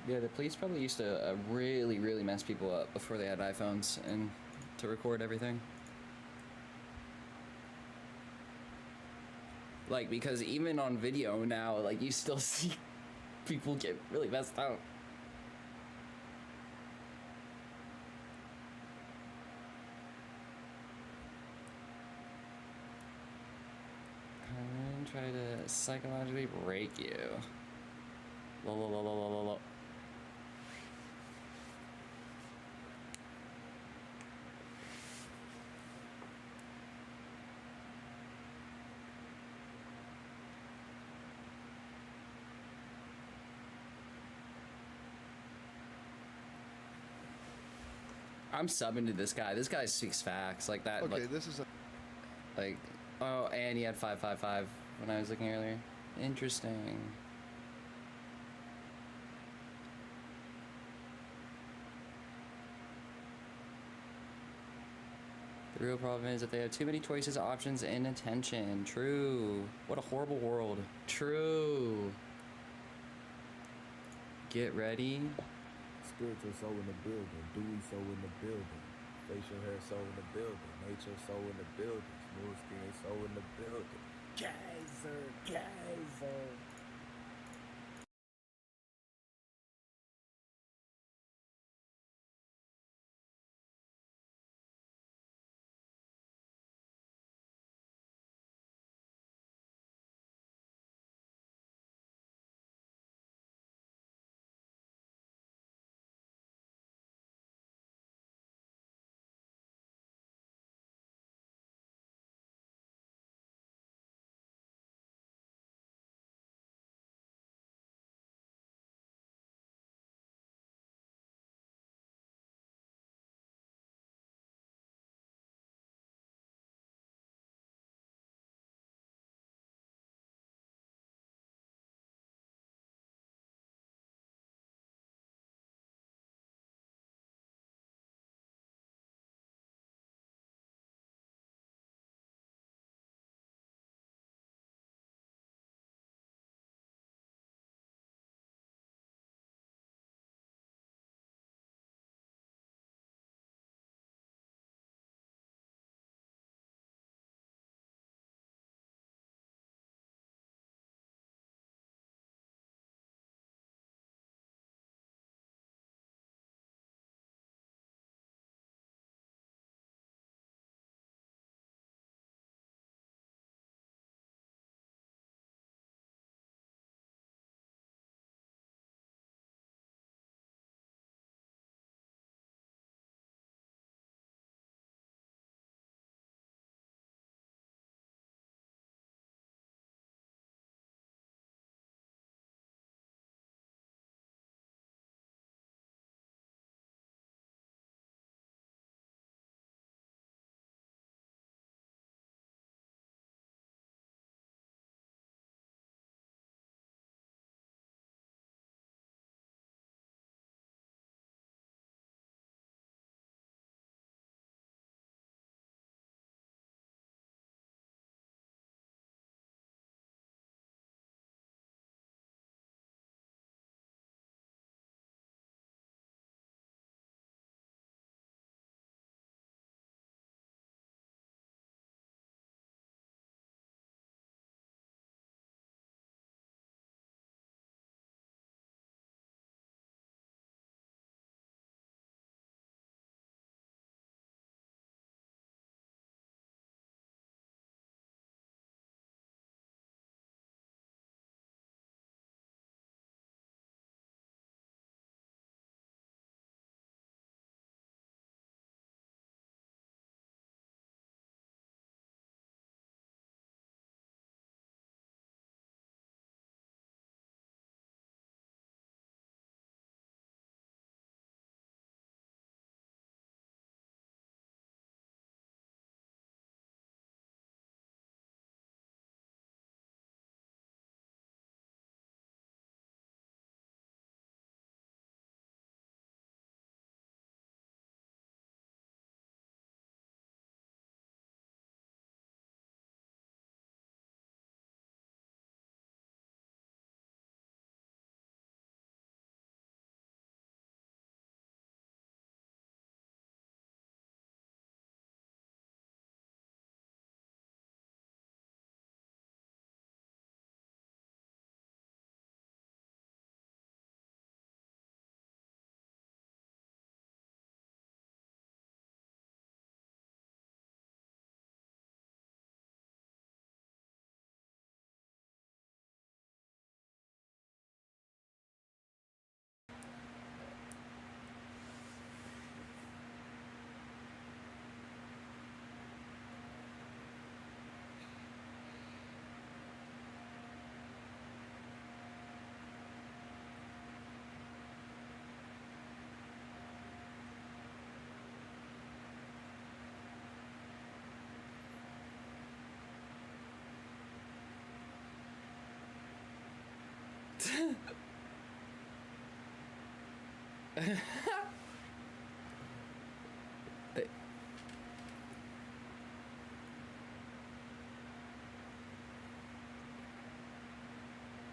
Yeah, the police probably used to really, really mess people up before they had iPhones and to record everything. Like, because even on video now, like, you still see people get really messed up. And try to psychologically break you. Lol. I'm subbing to this guy. This guy speaks facts like that. Okay, like, this is a... Like, oh, and he had 555 when I was looking earlier. Interesting. The real problem is that they have too many choices, options, and attention. True. What a horrible world. True. Get ready. Spiritual soul in the building, dewy soul in the building, facial hair soul in the building, nature soul in the building, smooth skin soul in the building. Geyser.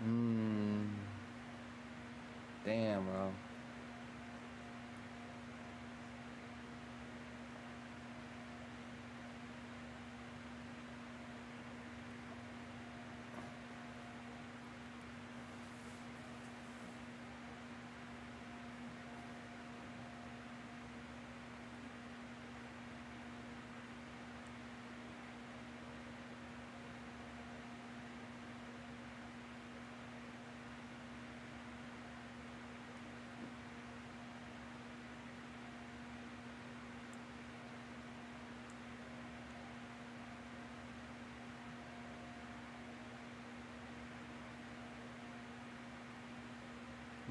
Hmm. Damn, bro.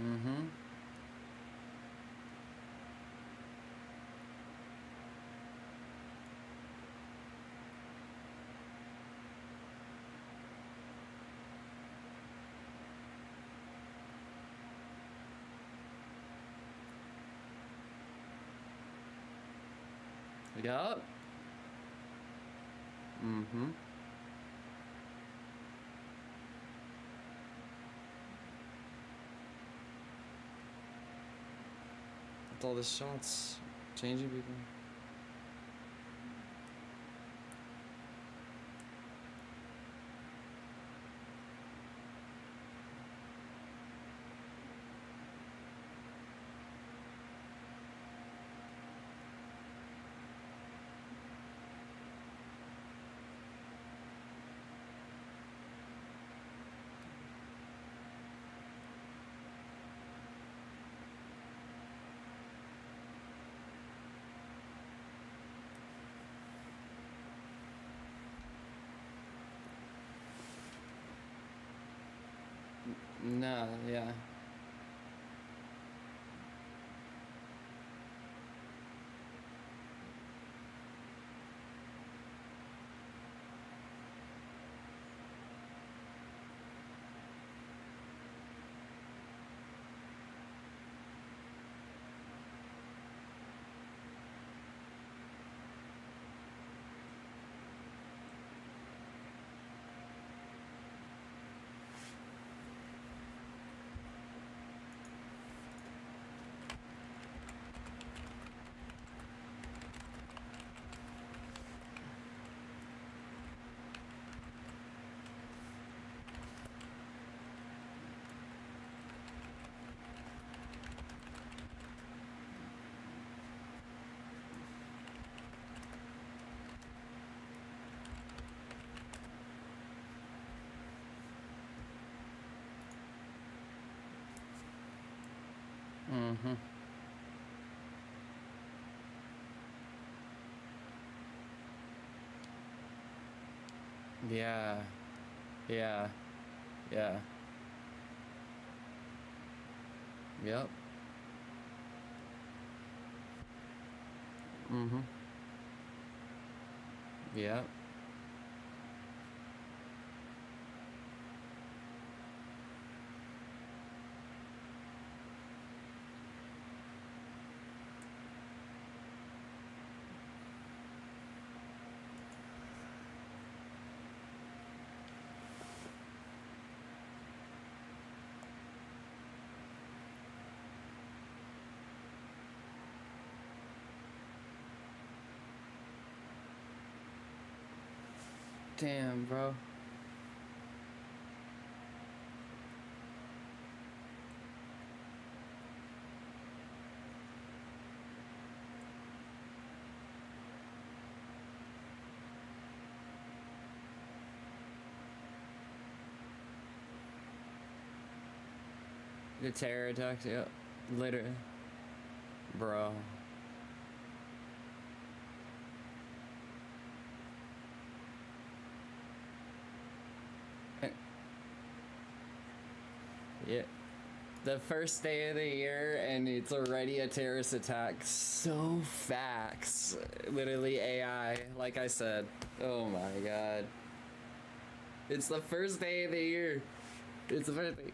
Mm-hmm. Yup. Mm-hmm. With all the shots changing people. No, yeah. Mm-hmm. Yeah. Yeah. Yeah. Yep. Mm-hmm. Yep. Damn, bro. The terror attacks, yep. Literally. Bro. Yeah. The first day of the year and it's already a terrorist attack. So facts. Literally AI, like I said. Oh my god. It's the first day of the year. It's the first day.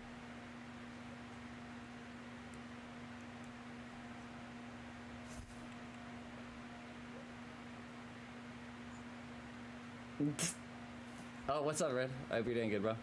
Oh, what's up, Red? I hope you're doing good, bro.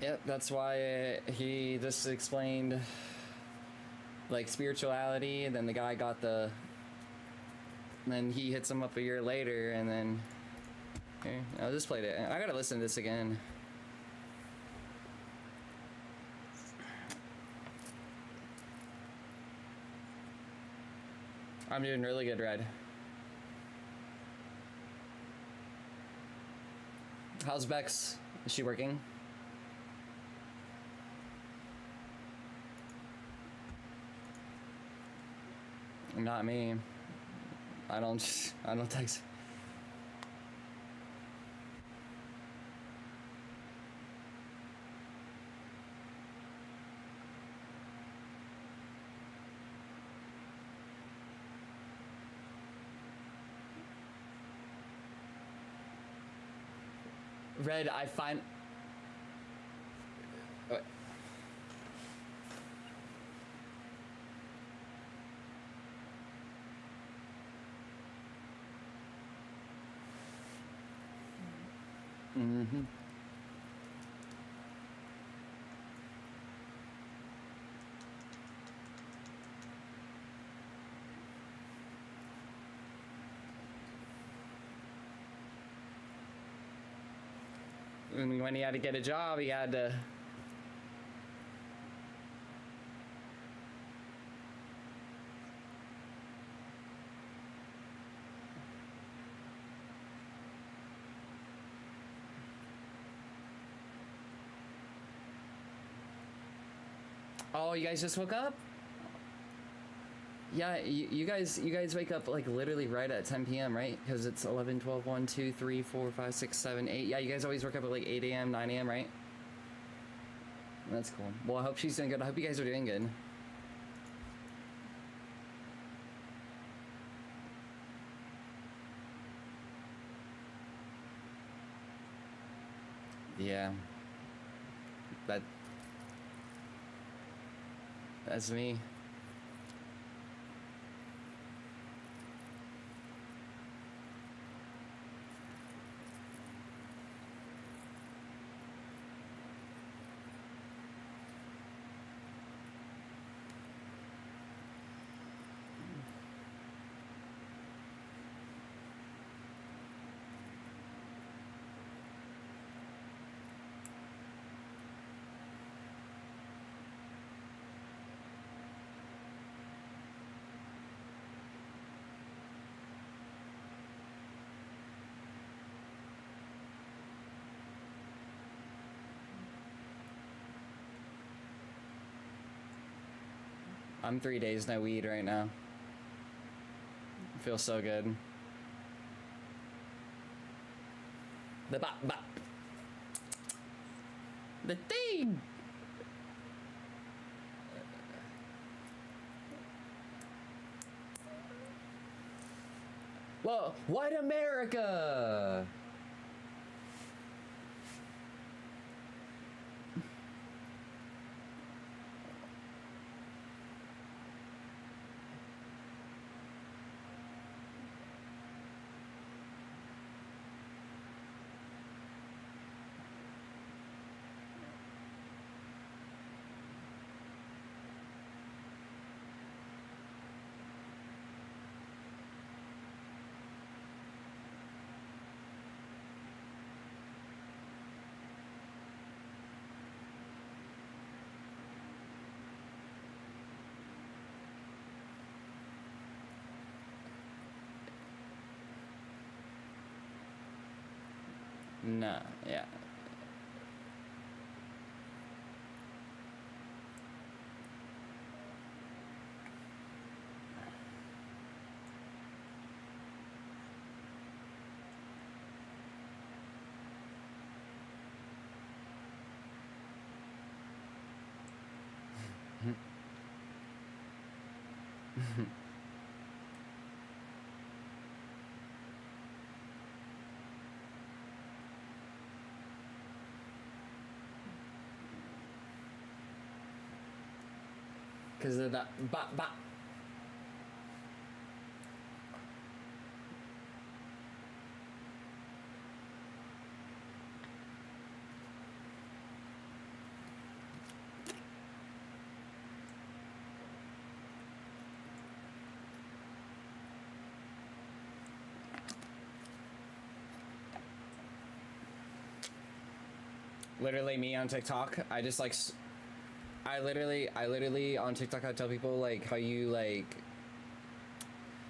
Yep, that's why he just explained like spirituality, and then the guy got the. And then he hits him up a year later, and then. Here, I just played it. I gotta listen to this again. I'm doing really good, Red. How's Bex? Is she working? Not me. I don't text. Red, I find. What? Mm-hmm. And when he had to get a job, he had to. Oh, you guys just woke up? Yeah, you guys wake up like literally right at 10 p.m., right? Because it's 11, 12, 1, 2, 3, 4, 5, 6, 7, 8. Yeah, you guys always wake up at like 8 a.m., 9 a.m., right? That's cool. Well, I hope she's doing good. I hope you guys are doing good. Yeah. That's me. I'm 3 days no weed right now. Feels so good. The bop bop. The thing. Whoa, white America. No, yeah. Because of that. Literally me on TikTok, I just like, I literally on TikTok I tell people like how you like,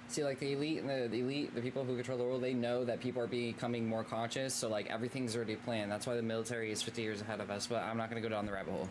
see like the elite and the elite, the people who control the world, they know that people are becoming more conscious, so like everything's already planned. That's why the military is 50 years ahead of us, but I'm not gonna go down the rabbit hole.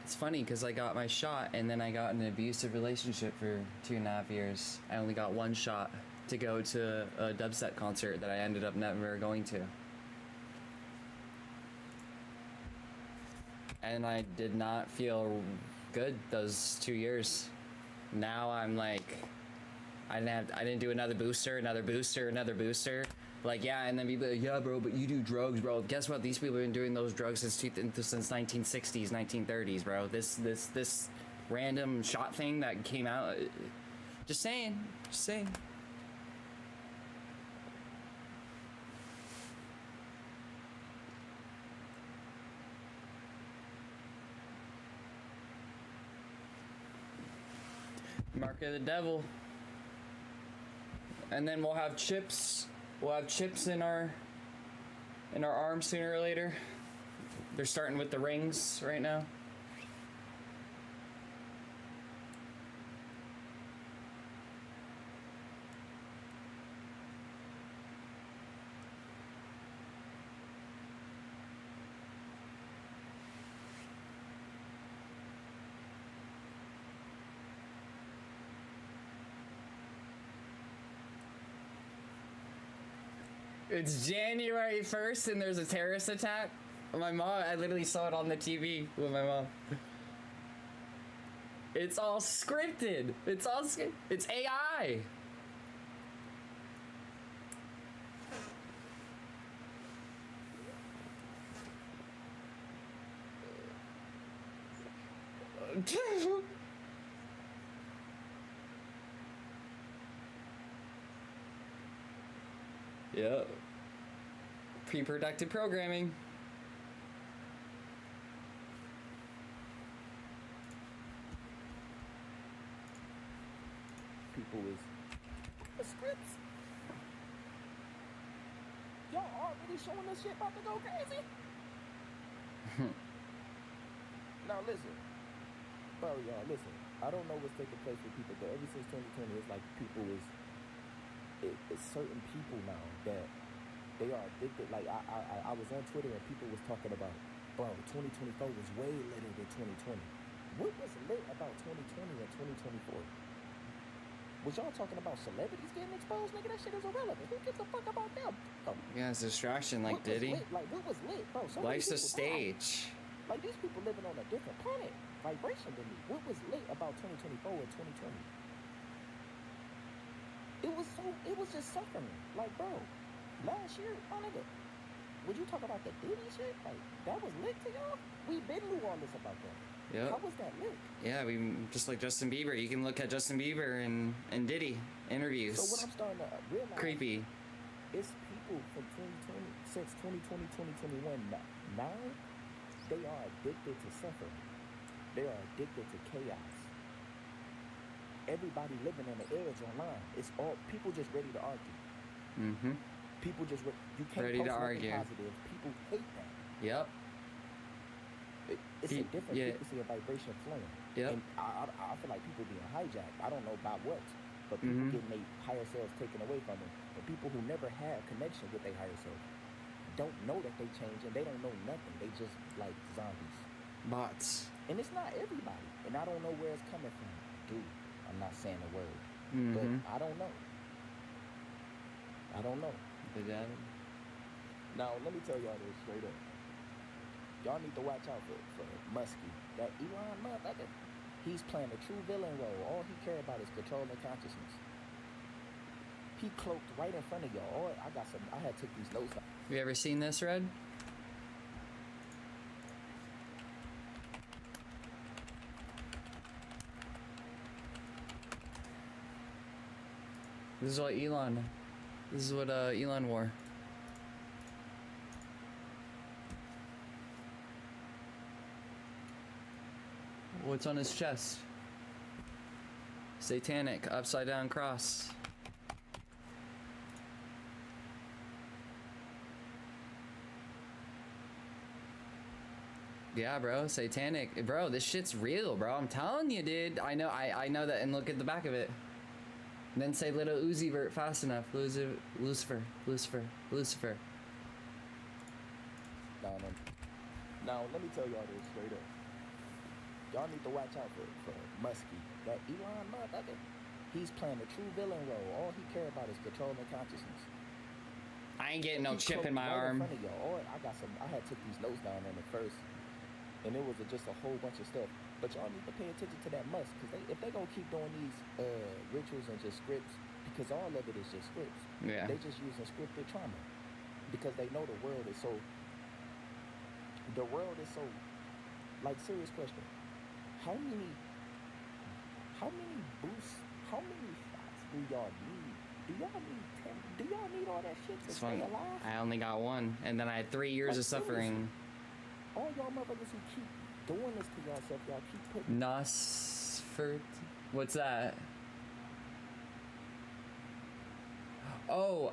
It's funny because I got my shot and then I got an abusive relationship for 2.5 years. I only got one shot to go to a dubstep concert that I ended up never going to. And I did not feel good those 2 years. Now I'm like, I didn't do another booster. Like, yeah, and then people are like, yeah, bro, but you do drugs, bro. Guess what? These people have been doing those drugs since 1960s, 1930s, bro. This random shot thing that came out. Just saying. Mark of the devil. And then we'll have chips. We'll have chips in our arms sooner or later. They're starting with the rings right now. It's January 1st and there's a terrorist attack. My mom, I literally saw it on the TV with my mom. It's all scripted. It's AI. Yep. Pre-productive programming. People is the scripts. Y'all already showing this shit about to go crazy. Now listen, bro, y'all listen. I don't know what's taking place with people, but ever since 2020, it's like people is. It's certain people now that they are addicted. Like I was on Twitter and people was talking about, bro, 2024 was way later than 2020. What was lit about 2020 and 2024? Was y'all talking about celebrities getting exposed? Nigga, that shit is irrelevant. Who gives a fuck about them? Oh, Yeah, it's distraction like Diddy. like what was lit, bro? So Life's a died. stage. Like these people living on a different planet, vibration than me. What was lit about 2024 and 2020? It was just suffering. Like, bro, last year, my nigga, would you talk about the Diddy shit? Like, that was lit to y'all? We been knew all this about that. Yep. How was that lit? Yeah, we just like Justin Bieber. You can look at Justin Bieber and Diddy interviews. So what I'm starting to realize, Creepy. it's people from 2020, since 2020, 2021, now they are addicted to suffering. They are addicted to chaos. Everybody living on the edge online. It's all people just ready to argue. Mm-hmm. People just you can't Ready to post argue. nothing positive. People hate that. Yep. It's a different frequency and vibration flowing. Yep. And I feel like people being hijacked. I don't know about what, but people getting their higher selves taken away from them. And people who never had connection with their higher self. don't know that they change and they don't know nothing. They just like zombies. Bots. And it's not everybody. And I don't know where it's coming from. Dude, I'm not saying a word. But I don't know. I don't know. Now, let me tell y'all this straight up. Y'all need to watch out for Muskie. That Elon motherfucker, he's playing a true villain role. All he cares about is controlling consciousness. He cloaked right in front of y'all. I had took these notes. Have you ever seen this, Red? This is what Elon wore. What's on his chest? Satanic upside down cross. Yeah, bro, satanic. Bro, this shit's real, bro. I'm telling you, dude. I know that, and look at the back of it. And then say little Uzi Vert fast enough. Lucifer. Now, let me tell y'all this straight up. Y'all need to watch out for Muskie. That Elon motherfucker, he's playing a true villain role. All he cares about is controlling consciousness. I ain't getting no chip in my arm. In front of y'all. I had took these notes down on it first, and it was just a whole bunch of stuff. But y'all need to pay attention to that Musk, because if they gonna keep doing these rituals and just scripts, because all of it is just scripts. Yeah. They just using scripted trauma, because they know the world is so. Like, serious question. How many boosts? How many shots do y'all need? Do y'all need 10? Do y'all need all that shit to stay alive? I only got one, and then I had 3 years of suffering. All y'all motherfuckers who keep doing this to yourself, y'all keep putting. Nosfert? What's that? Oh,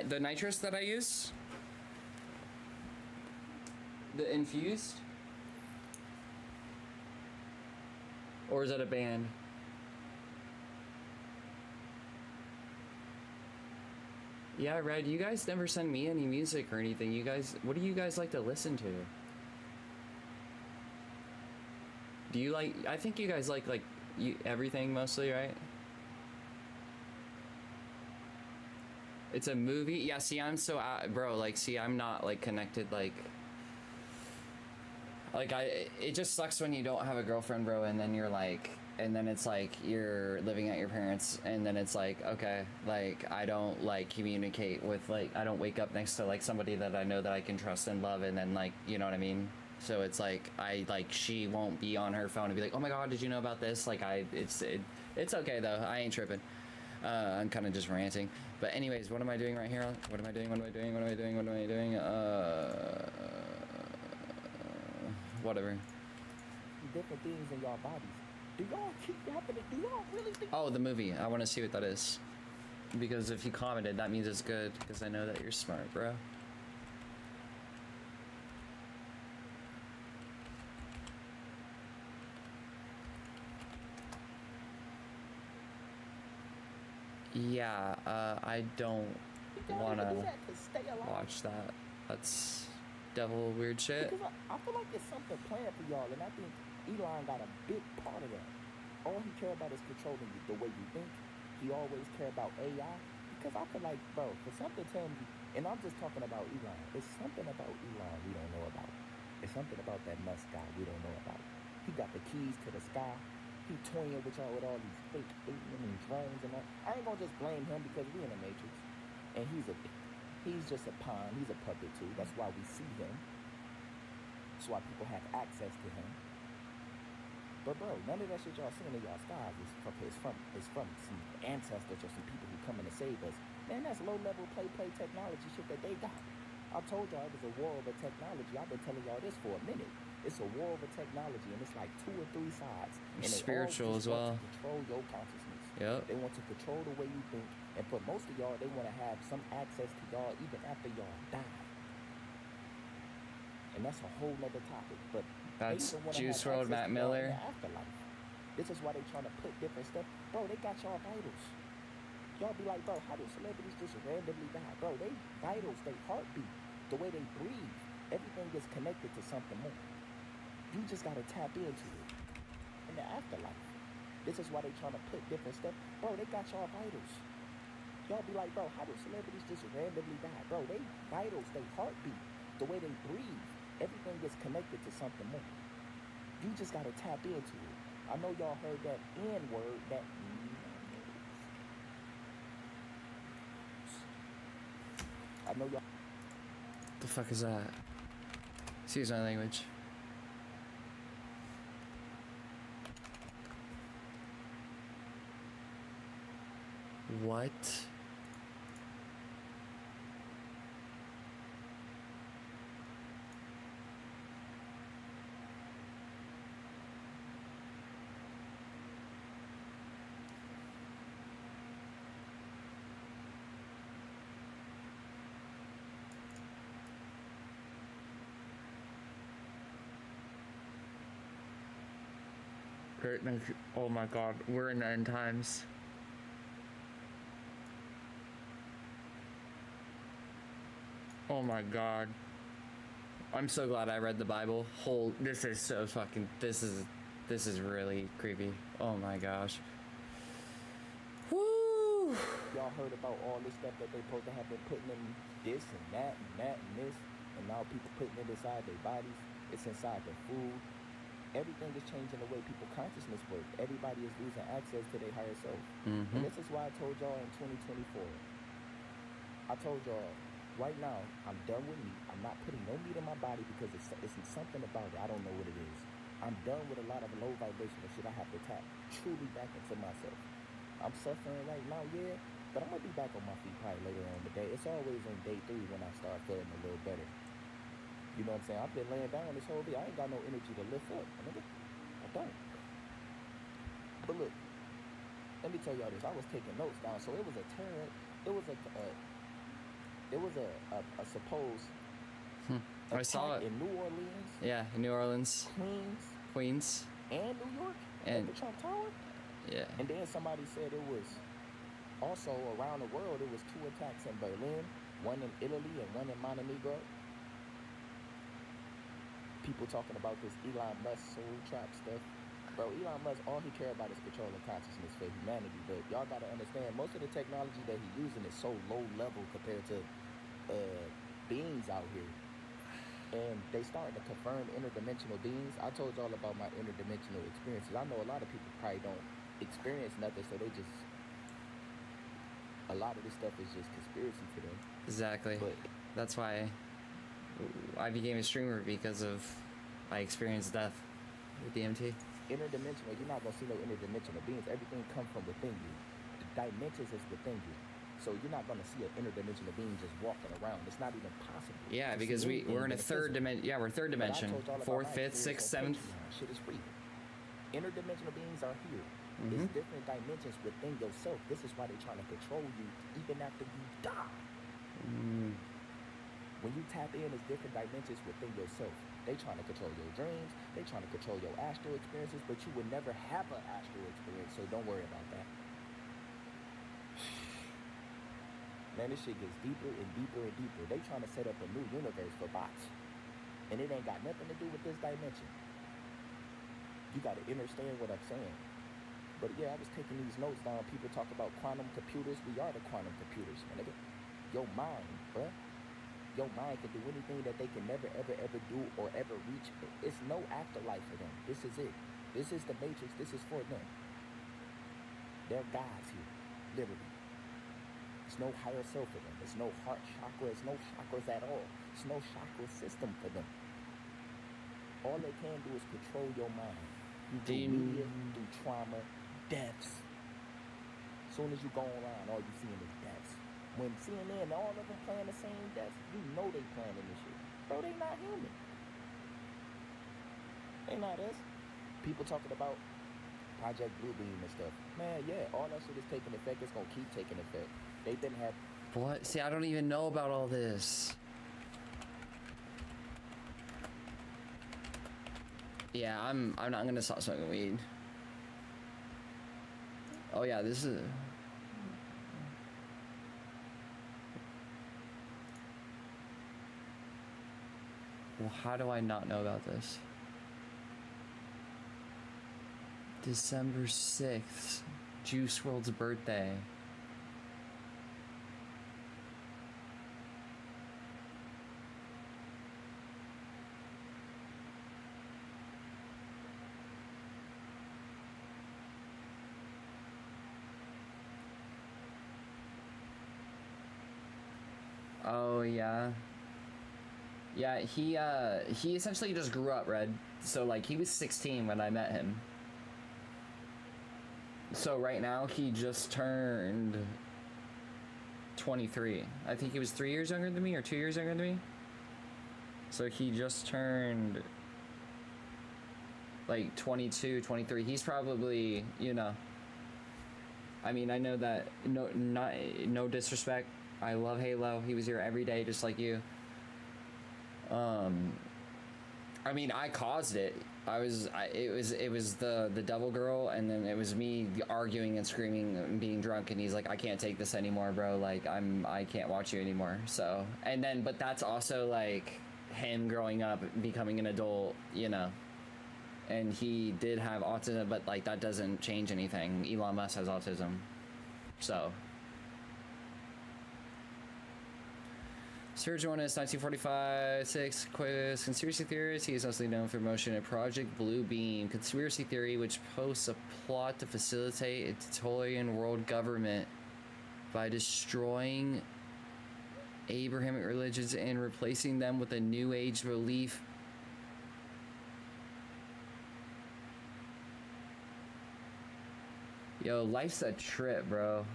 the nitrous that I use? The infused? Or is that a band? Yeah, Red, you guys never send me any music or anything. What do you guys like to listen to? Do you like, I think you guys like everything mostly, right? It's a movie? Yeah, see, I'm so, bro, like, see, I'm not, like, connected, it just sucks when you don't have a girlfriend, bro, and then you're like, and then it's like you're living at your parents, and then it's like, okay, like, I don't like communicate with, like, I don't wake up next to like somebody that I know that I can trust and love, and then, like, you know what I mean? So it's like, she won't be on her phone and be like, oh my god, did you know about this? Like, it's okay though, I ain't tripping. I'm kind of just ranting, but anyways, what am I doing right here? What am I doing? Whatever. Different things in y'all bodies. Do y'all keep happening? Do y'all really think? Oh, the movie. I want to see what that is. Because if you commented, that means it's good. Because I know that you're smart, bro. Yeah, I don't want to watch that. That's devil weird shit. Because I feel like there's something planned for y'all, and I think Elon got a big part of that. All he care about is controlling you, the way you think. He always care about AI. Because I feel like, bro, for something telling me, and I'm just talking about Elon, it's something about Elon we don't know about. It's something about that Musk guy we don't know about. He got the keys to the sky. He toying with y'all with all these fake alien drones and all. I ain't gonna just blame him because we in the Matrix. And he's just a pawn. He's a puppet too. That's why we see him. That's why people have access to him. But bro, none of that shit y'all seeing in y'all skies is from some ancestors or some people who coming to save us. Man, that's low level play technology shit that they got. I told y'all it was a war over technology. I've been telling y'all this for a minute. It's a war over technology, and it's like 2 or 3 sides. And spiritual as well. Want to control your consciousness. Yep. They want to control the way you think, and for most of y'all, they want to have some access to y'all even after y'all die. And that's a whole nother topic. But that's Juice WRLD, Mac Miller. Afterlife. This is why they trying to put different stuff. Bro, they got y'all vitals. Y'all be like, bro, how do celebrities just randomly die? Bro, they vitals, they heartbeat, the way they breathe, everything is connected to something more. You just gotta tap into it in the afterlife. This is why they trying to put different stuff. Bro, they got y'all vitals. Y'all be like, bro, how do celebrities just randomly die? Bro, they vitals, they heartbeat, the way they breathe, everything is connected to something more. You just gotta tap into it. I know y'all heard that N word, that I know y'all. The fuck is that? Excuse my language. What? Oh my god, we're in the end times. Oh my god. I'm so glad I read the Bible. This is so fucking, this is really creepy. Oh my gosh. Woo! Y'all heard about all this stuff that they supposed to have been putting in this and that and that and this, and now people putting it inside their bodies. It's inside their food. Everything is changing the way people consciousness work. Everybody is losing access to their higher self. And this is why I told y'all in 2024. I told y'all, right now, I'm done with meat. I'm not putting no meat in my body because it's something about it. I don't know what it is. I'm done with a lot of low vibrational shit. I have to tap truly back into myself. I'm suffering right now, yeah, but I'm gonna be back on my feet probably later on today. It's always on day 3 when I start feeling a little better. You know what I'm saying? I've been laying down this whole day. I ain't got no energy to lift up, nigga. I don't. But look, let me tell y'all this. I was taking notes down. So it was a terror. It was a supposed I saw it in New Orleans. Yeah, in New Orleans, Queens, and New York, and at the Trump Tower. yeah. And then somebody said it was also around the world. It was 2 attacks in Berlin, one in Italy, and one in Montenegro. People talking about this Elon Musk soul trap stuff. Bro, Elon Musk, all he care about is controlling consciousness for humanity. But y'all gotta understand, most of the technology that he's using is so low level compared to beings out here. And they starting to confirm interdimensional beings. I told y'all about my interdimensional experiences. I know a lot of people probably don't experience nothing, so they just, a lot of this stuff is just conspiracy to them. Exactly. But that's why I became a streamer, because of I experienced death with DMT. Interdimensional, you're not gonna see no interdimensional beings. Everything comes from within you. The dimensions is within you. So you're not gonna see an interdimensional being just walking around. It's not even possible. Yeah, because we're in a third dimension. Yeah, we're third dimension. Fourth, fifth, sixth, seventh. Shit is free. Interdimensional beings are here. It's different dimensions within yourself. This is why they're trying to control you even after you die. When you tap in, it's different dimensions within yourself. They trying to control your dreams. They trying to control your astral experiences, but you would never have an astral experience, so don't worry about that. Man, this shit gets deeper and deeper and deeper. They trying to set up a new universe for bots. And it ain't got nothing to do with this dimension. You gotta understand what I'm saying. But yeah, I was taking these notes down. People talk about quantum computers. We are the quantum computers, man. Your mind, bruh. Your mind can do anything that they can never, ever, ever do or ever reach. It's no afterlife for them. This is it. This is the matrix. This is for them. They're gods here, literally. There's no higher self for them. There's no heart chakra. There's no chakras at all. There's no chakra system for them. All they can do is control your mind. Through media, through trauma, deaths. As soon as you go online, all you seeing is deaths. When CNN, all of them playing the same deaths, you know they playing this shit. Bro, they not human. They not us. People talking about Project Bluebeam and stuff. Man, yeah, all that shit is taking effect. It's gonna keep taking effect. They've been having. What? See, I don't even know about all this. Yeah, I'm not gonna stop smoking weed. Oh yeah, this is. how do I not know about this? December 6th, Juice WRLD's birthday. Oh yeah. Yeah, he essentially just grew up, Red. So like he was 16 when I met him. So right now he just turned 23. I think he was 3 years younger than me or 2 years younger than me. So he just turned like 22, 23. He's probably, you know, I mean, I know that no disrespect. I love Halo. He was here every day just like you. I mean, I caused it. It was the devil girl, and then it was me arguing and screaming and being drunk, and he's like, I can't take this anymore, bro. Like I can't watch you anymore. So, and then, but that's also like him growing up, becoming an adult, you know. And he did have autism, but like that doesn't change anything. Elon Musk has autism, so. Sergio Jonas, 1945-6 quiz. Conspiracy theorist. He is mostly known for motion at Project Bluebeam. Conspiracy theory, which posts a plot to facilitate a totalitarian world government by destroying Abrahamic religions and replacing them with a New Age belief. Yo, life's a trip, bro.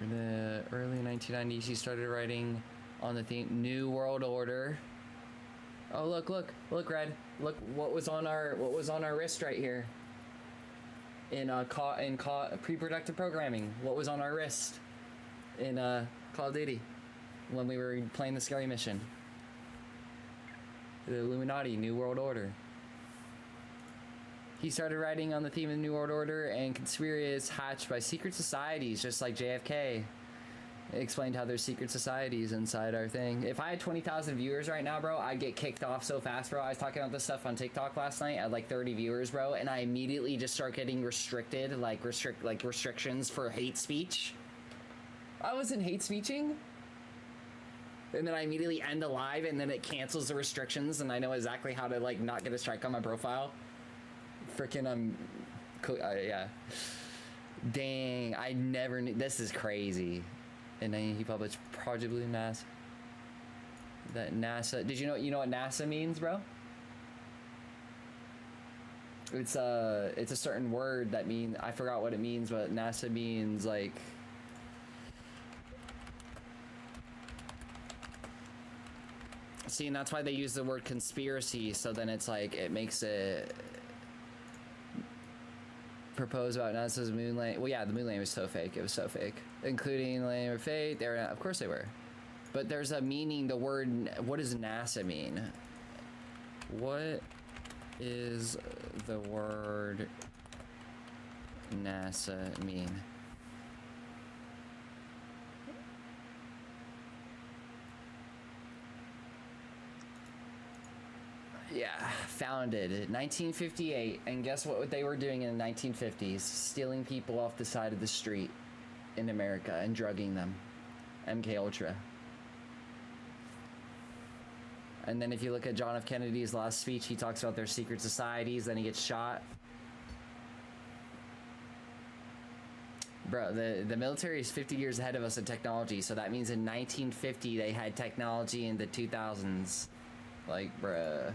In the early 1990s, he started writing on the theme New World Order. Oh, look, Red. Look what was on our wrist right here. In pre-productive programming, what was on our wrist in Call of Duty when we were playing the scary mission. The Illuminati, New World Order. He started writing on the theme of the New World Order, and conspiracies hatched by secret societies, just like JFK. It explained how there's secret societies inside our thing. If I had 20,000 viewers right now, bro, I'd get kicked off so fast, bro. I was talking about this stuff on TikTok last night. I had like 30 viewers, bro, and I immediately just start getting restricted, restrictions for hate speech. I wasn't hate speeching. And then I immediately end a live, and then it cancels the restrictions, and I know exactly how to like not get a strike on my profile. Freaking yeah. Dang, I never knew. This is crazy. And then he published Project Blue NASA. That NASA. Did you know what NASA means, bro? It's a certain word that means, I forgot what it means, but NASA means like see, and that's why they use the word conspiracy, so then it's like it makes it propose about NASA's moon landing. Well, yeah, the moon landing was so fake. It was so fake, including landing or fake. They were not, of course they were, but there's a meaning. The word. What does NASA mean? What is the word NASA mean? Yeah, founded in 1958, and guess what they were doing in the 1950s? Stealing people off the side of the street in America and drugging them. MK Ultra. And then if you look at John F. Kennedy's last speech, he talks about their secret societies, then he gets shot. Bro, the military is 50 years ahead of us in technology, so that means in 1950 they had technology in the 2000s. Like, bruh.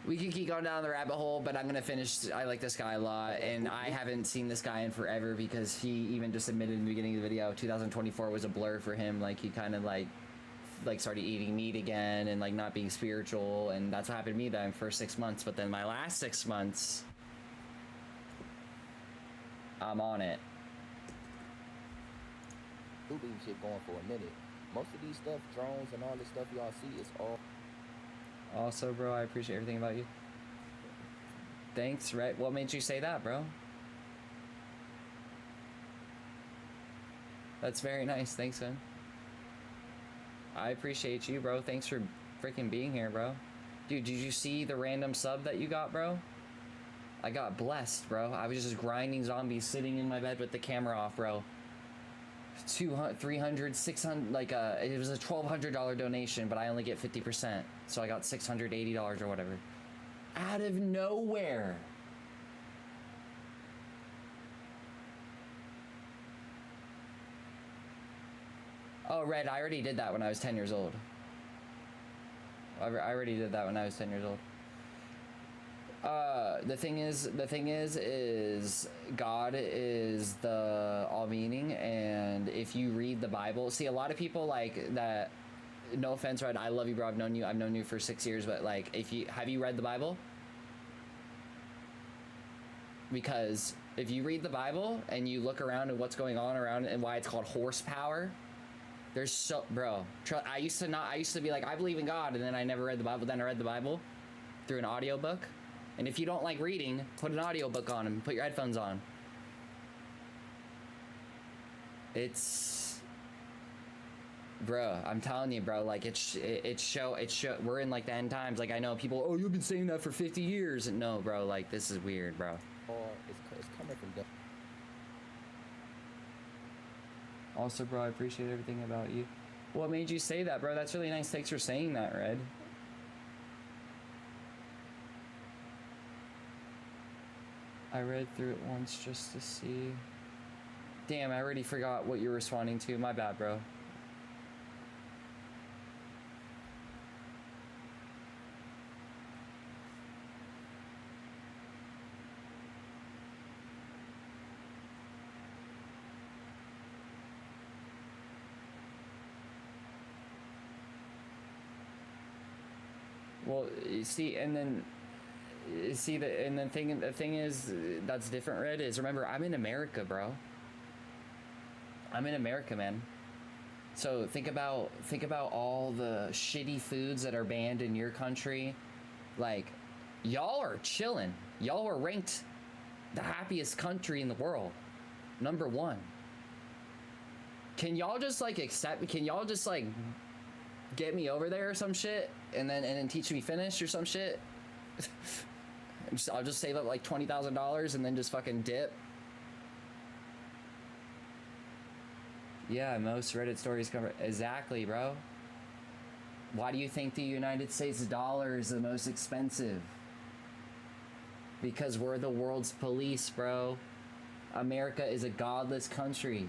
We can keep going down the rabbit hole, but I'm gonna finish. I like this guy a lot, and I haven't seen this guy in forever because he even just admitted in the beginning of the video 2024 was a blur for him. Like, he kind of like started eating meat again and like not being spiritual, and that's what happened to me then for 6 months. But then my last 6 months, I'm on it. Bluebeam shit going for a minute. Most of these stuff, drones and all this stuff y'all see, is all. Also, bro, I appreciate everything about you. Thanks, right? What made you say that, bro? That's very nice. Thanks, man. I appreciate you, bro. Thanks for freaking being here, bro. Dude, did you see the random sub that you got, bro? I got blessed, bro. I was just grinding zombies sitting in my bed with the camera off, bro. 200, 300, 600, like, it was a $1,200 donation, but I only get 50%. So I got $680 or whatever. Out of nowhere. Oh, Red, I already did that when I was 10 years old. I already did that when I was 10 years old. The thing is God is the all-meaning, and if you read the Bible, see, a lot of people like that, no offense, Red, I love you, bro, I've known you for 6 years, but like, have you read the Bible? Because if you read the Bible and you look around at what's going on around and why it's called horsepower, there's so, bro, I used to be like, I believe in God, and then I never read the Bible. Then I read the Bible through an audiobook. And if you don't like reading, put an audiobook on and put your headphones on. It's, bro, I'm telling you, bro, like we're in like the end times. Like, I know people, oh, you've been saying that for 50 years. And no, bro, like, this is weird, bro. Or it's coming from them. Also, bro, I appreciate everything about you. What made you say that, bro? That's really nice. Thanks for saying that, Red. I read through it once just to see. Damn, I already forgot what you were responding to. My bad, bro. Well, you see, and then see the thing is that's different, Red, is remember, I'm in America, bro. I'm in America, man. So think about all the shitty foods that are banned in your country. Like, y'all are chilling. Y'all are ranked the happiest country in the world, #1. Can y'all just like can y'all just like get me over there or some shit, and then teach me Finnish or some shit? I'll just save up like $20,000 and then just fucking dip. Yeah, most Reddit stories cover exactly, bro. Why do you think the United States dollar is the most expensive? Because we're the world's police, bro. America is a godless country.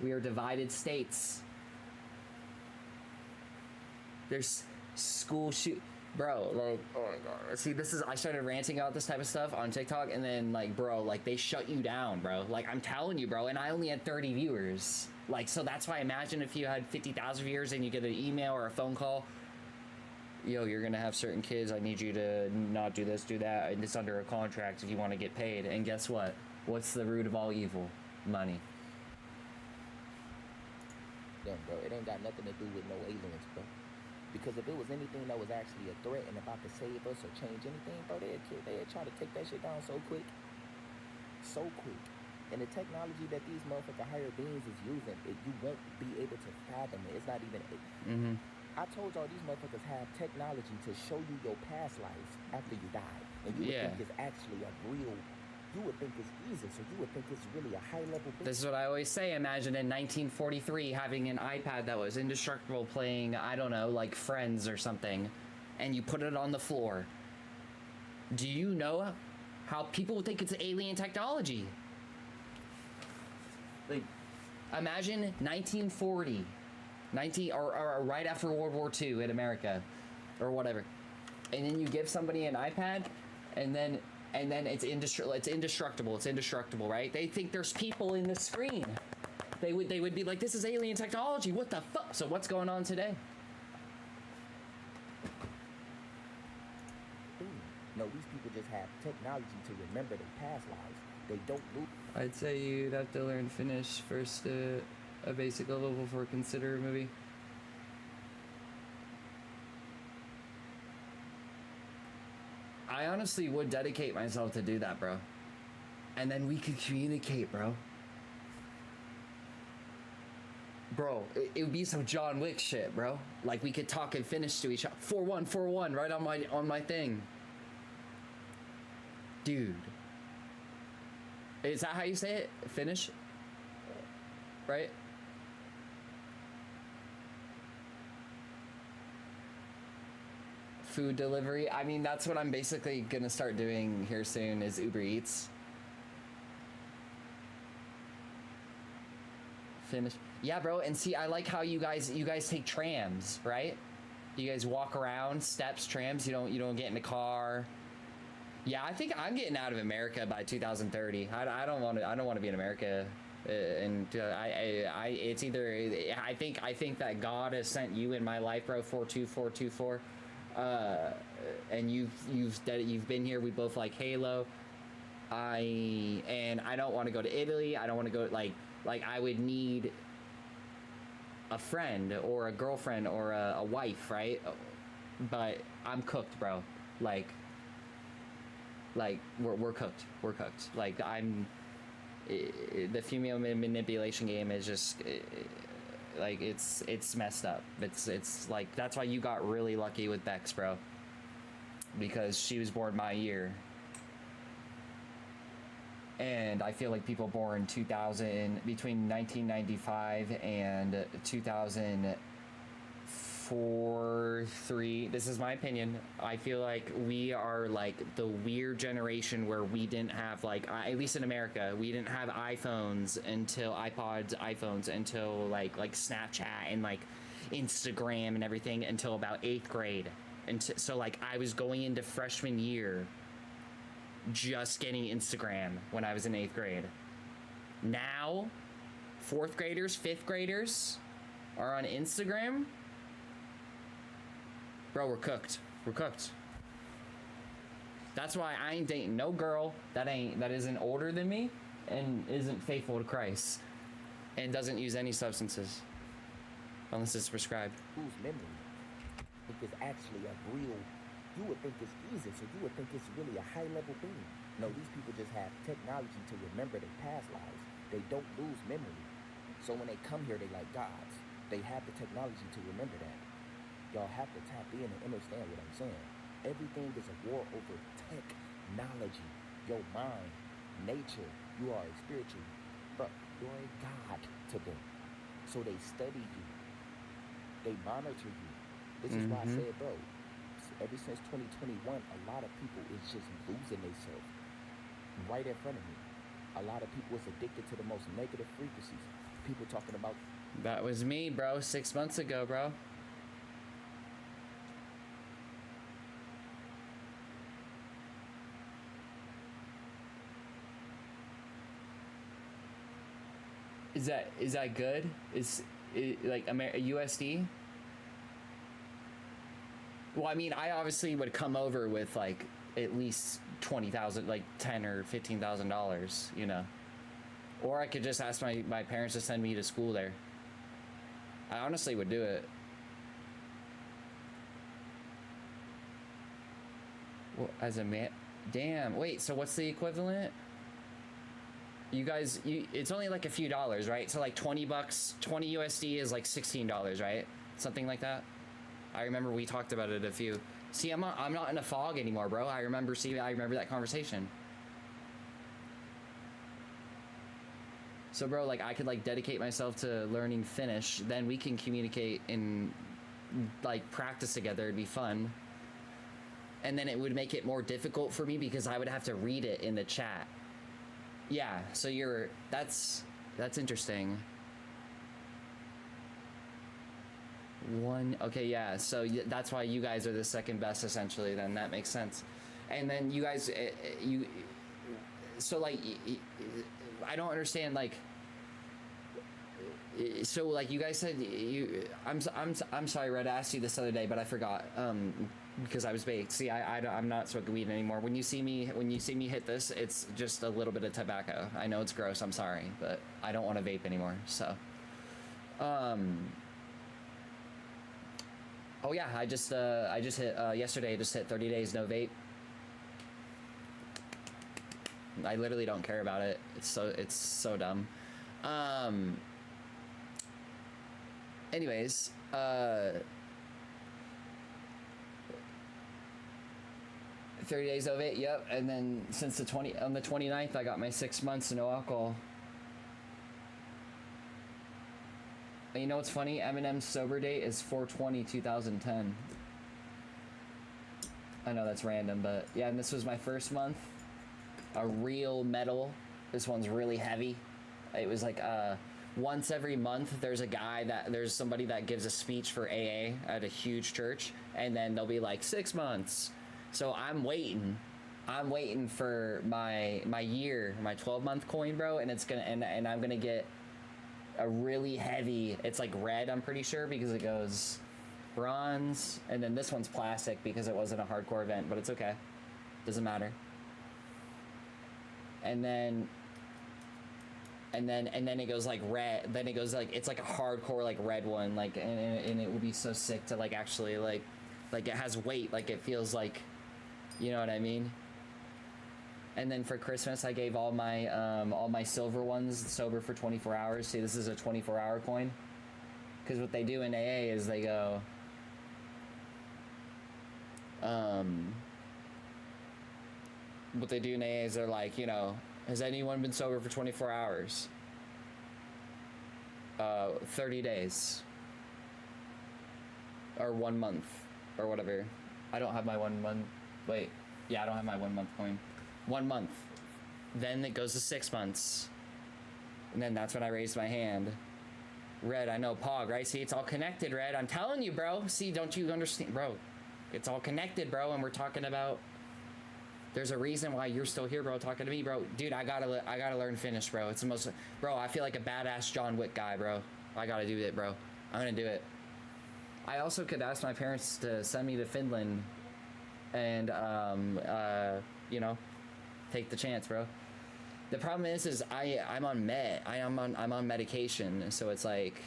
We are divided states. There's school shoot, bro, like, oh my god. See, I started ranting about this type of stuff on TikTok, and then like, bro, like they shut you down, bro. Like, I'm telling you, bro, and I only had 30 viewers. Like, so that's why, imagine if you had 50,000 viewers and you get an email or a phone call. Yo, you're gonna have certain kids, I need you to not do this, do that, and it's under a contract if you want to get paid. And guess what? What's the root of all evil? Money. Damn, bro, it ain't got nothing to do with no aliens, bro. Because if it was anything that was actually a threat and about to save us or change anything, bro, they'd try to take that shit down so quick. So quick. And the technology that these motherfucking higher beings is using, you won't be able to fathom it. It's not even... I told y'all these motherfuckers have technology to show you your past lives after you die. And you would think it's actually a real... You would think it's Jesus, or you would think it's really a high-level... This is what I always say. Imagine in 1943 having an iPad that was indestructible playing, I don't know, like Friends or something, and you put it on the floor. Do you know how people would think it's alien technology? Like, imagine 1940, or right after World War II in America, or whatever, and then you give somebody an iPad, and then it's indestructible, right? They think there's people in the screen. They would be like, this is alien technology, what the fuck? So what's going on today? No, these people just have technology to remember their past lives. They don't loop. I'd say you'd have to learn Finnish first, a basic level before consider a movie. I honestly would dedicate myself to do that, bro. And then we could communicate, bro. Bro, it would be some John Wick shit, bro. Like we could talk and finish to each other. 4-1, 4-1, right on my thing. Dude. Is that how you say it? Finish? Right? Food delivery. I mean, that's what I'm basically gonna start doing here soon is Uber Eats. Finish. Yeah, bro. And see, I like how you guys take trams, right? You guys walk around, steps, trams. You don't get in the car. Yeah, I think I'm getting out of America by 2030. I don't want to be in America. And it's either I think that God has sent you in my life, bro. 42424. And you've been here. We both like Halo. I don't want to go to Italy. I don't want to go like I would need a friend or a girlfriend or a wife, right? But I'm cooked, bro. Like we're cooked. We're cooked. Like the female manipulation game is just like it's messed up. It's like that's why you got really lucky with Bex, bro. Because she was born my year. And I feel like people born between 1995 and 2004, 3. This is my opinion. I feel like we are like the weird generation where we didn't have like, at least in America, we didn't have iPhones until iPhones until like Snapchat and like Instagram and everything until about 8th grade. And so like I was going into freshman year just getting Instagram when I was in 8th grade. Now, 4th graders, 5th graders are on Instagram. Bro, we're cooked. We're cooked. That's why I ain't dating no girl that isn't older than me and isn't faithful to Christ and doesn't use any substances unless it's prescribed. Whose memory is actually a real. You would think it's easy, so you would think it's really a high-level thing. No, these people just have technology to remember their past lives. They don't lose memory. So when they come here, they like gods. They have the technology to remember that. Y'all have to tap in and understand what I'm saying. Everything is a war over technology. Your mind, nature, you are a spiritual. But you're a god to them. So they study you. They monitor you. This is why I said, bro, ever since 2021, a lot of people is just losing themselves right in front of me. A lot of people is addicted to the most negative frequencies. People talking about... That was me, bro, 6 months ago, bro. Is that good? Is it like USD? Well, I mean, I obviously would come over with like at least 20,000, like $10,000 or $15,000, you know. Or I could just ask my parents to send me to school there. I honestly would do it. Well, as a man, damn. Wait, so what's the equivalent? You guys, it's only like a few dollars, right? So like 20 bucks, 20 USD is like $16, right? Something like that. I remember we talked about it a few. See, I'm not in a fog anymore, bro. I remember that conversation. So, bro, like I could like dedicate myself to learning Finnish. Then we can communicate and like practice together. It'd be fun. And then it would make it more difficult for me because I would have to read it in the chat. Yeah. So that's interesting. Okay, yeah, so that's why you guys are the second best essentially. Then that makes sense. And then you guys so like I don't understand, like, so like you guys said I'm sorry, Red, I asked you this other day but I forgot because I was baked. See, I'm not smoking weed anymore. When you see me hit this, it's just a little bit of tobacco. I know it's gross, I'm sorry, but I don't want to vape anymore. So oh yeah, I just hit yesterday. I just hit 30 days no vape. I literally don't care about it. It's so dumb. Anyways, 30 days of it, yep. And then since on the 29th, I got my 6 months no alcohol. And you know what's funny? Eminem's sober date is 4/20/2010. I know that's random, but yeah, and this was my first month. A real metal. This one's really heavy. It was like once every month there's somebody that gives a speech for AA at a huge church, and then they'll be like 6 months. So I'm waiting for my year, my 12-month coin, bro, and it's gonna and I'm gonna get a really heavy, it's like red, I'm pretty sure, because it goes bronze, and then this one's plastic because it wasn't a hardcore event, but it's okay, doesn't matter. And then it goes like red, then it goes like, it's like a hardcore like red one, like, and it will be so sick to like actually like it has weight, like it feels like, you know what I mean? And then for Christmas, I gave all my silver ones sober for 24 hours. See, this is a 24-hour coin. Because what they do in AA is they go, what they do in AA is they're like, you know, has anyone been sober for 24 hours? 30 days. Or 1 month. Or whatever. I don't have my 1 month. Wait. Yeah, I don't have my 1 month coin. 1 month. Then it goes to 6 months. And then that's when I raised my hand. Red, I know, Pog, right? See, it's all connected, Red. I'm telling you, bro. See, don't you understand? Bro, it's all connected, bro. And we're talking about... There's a reason why you're still here, bro, talking to me, bro. Dude, I gotta learn Finnish, bro. It's the most... Bro, I feel like a badass John Wick guy, bro. I gotta do it, bro. I'm gonna do it. I also could ask my parents to send me to Finland and, you know, take the chance, bro. The problem is I'm on I'm on medication, so it's like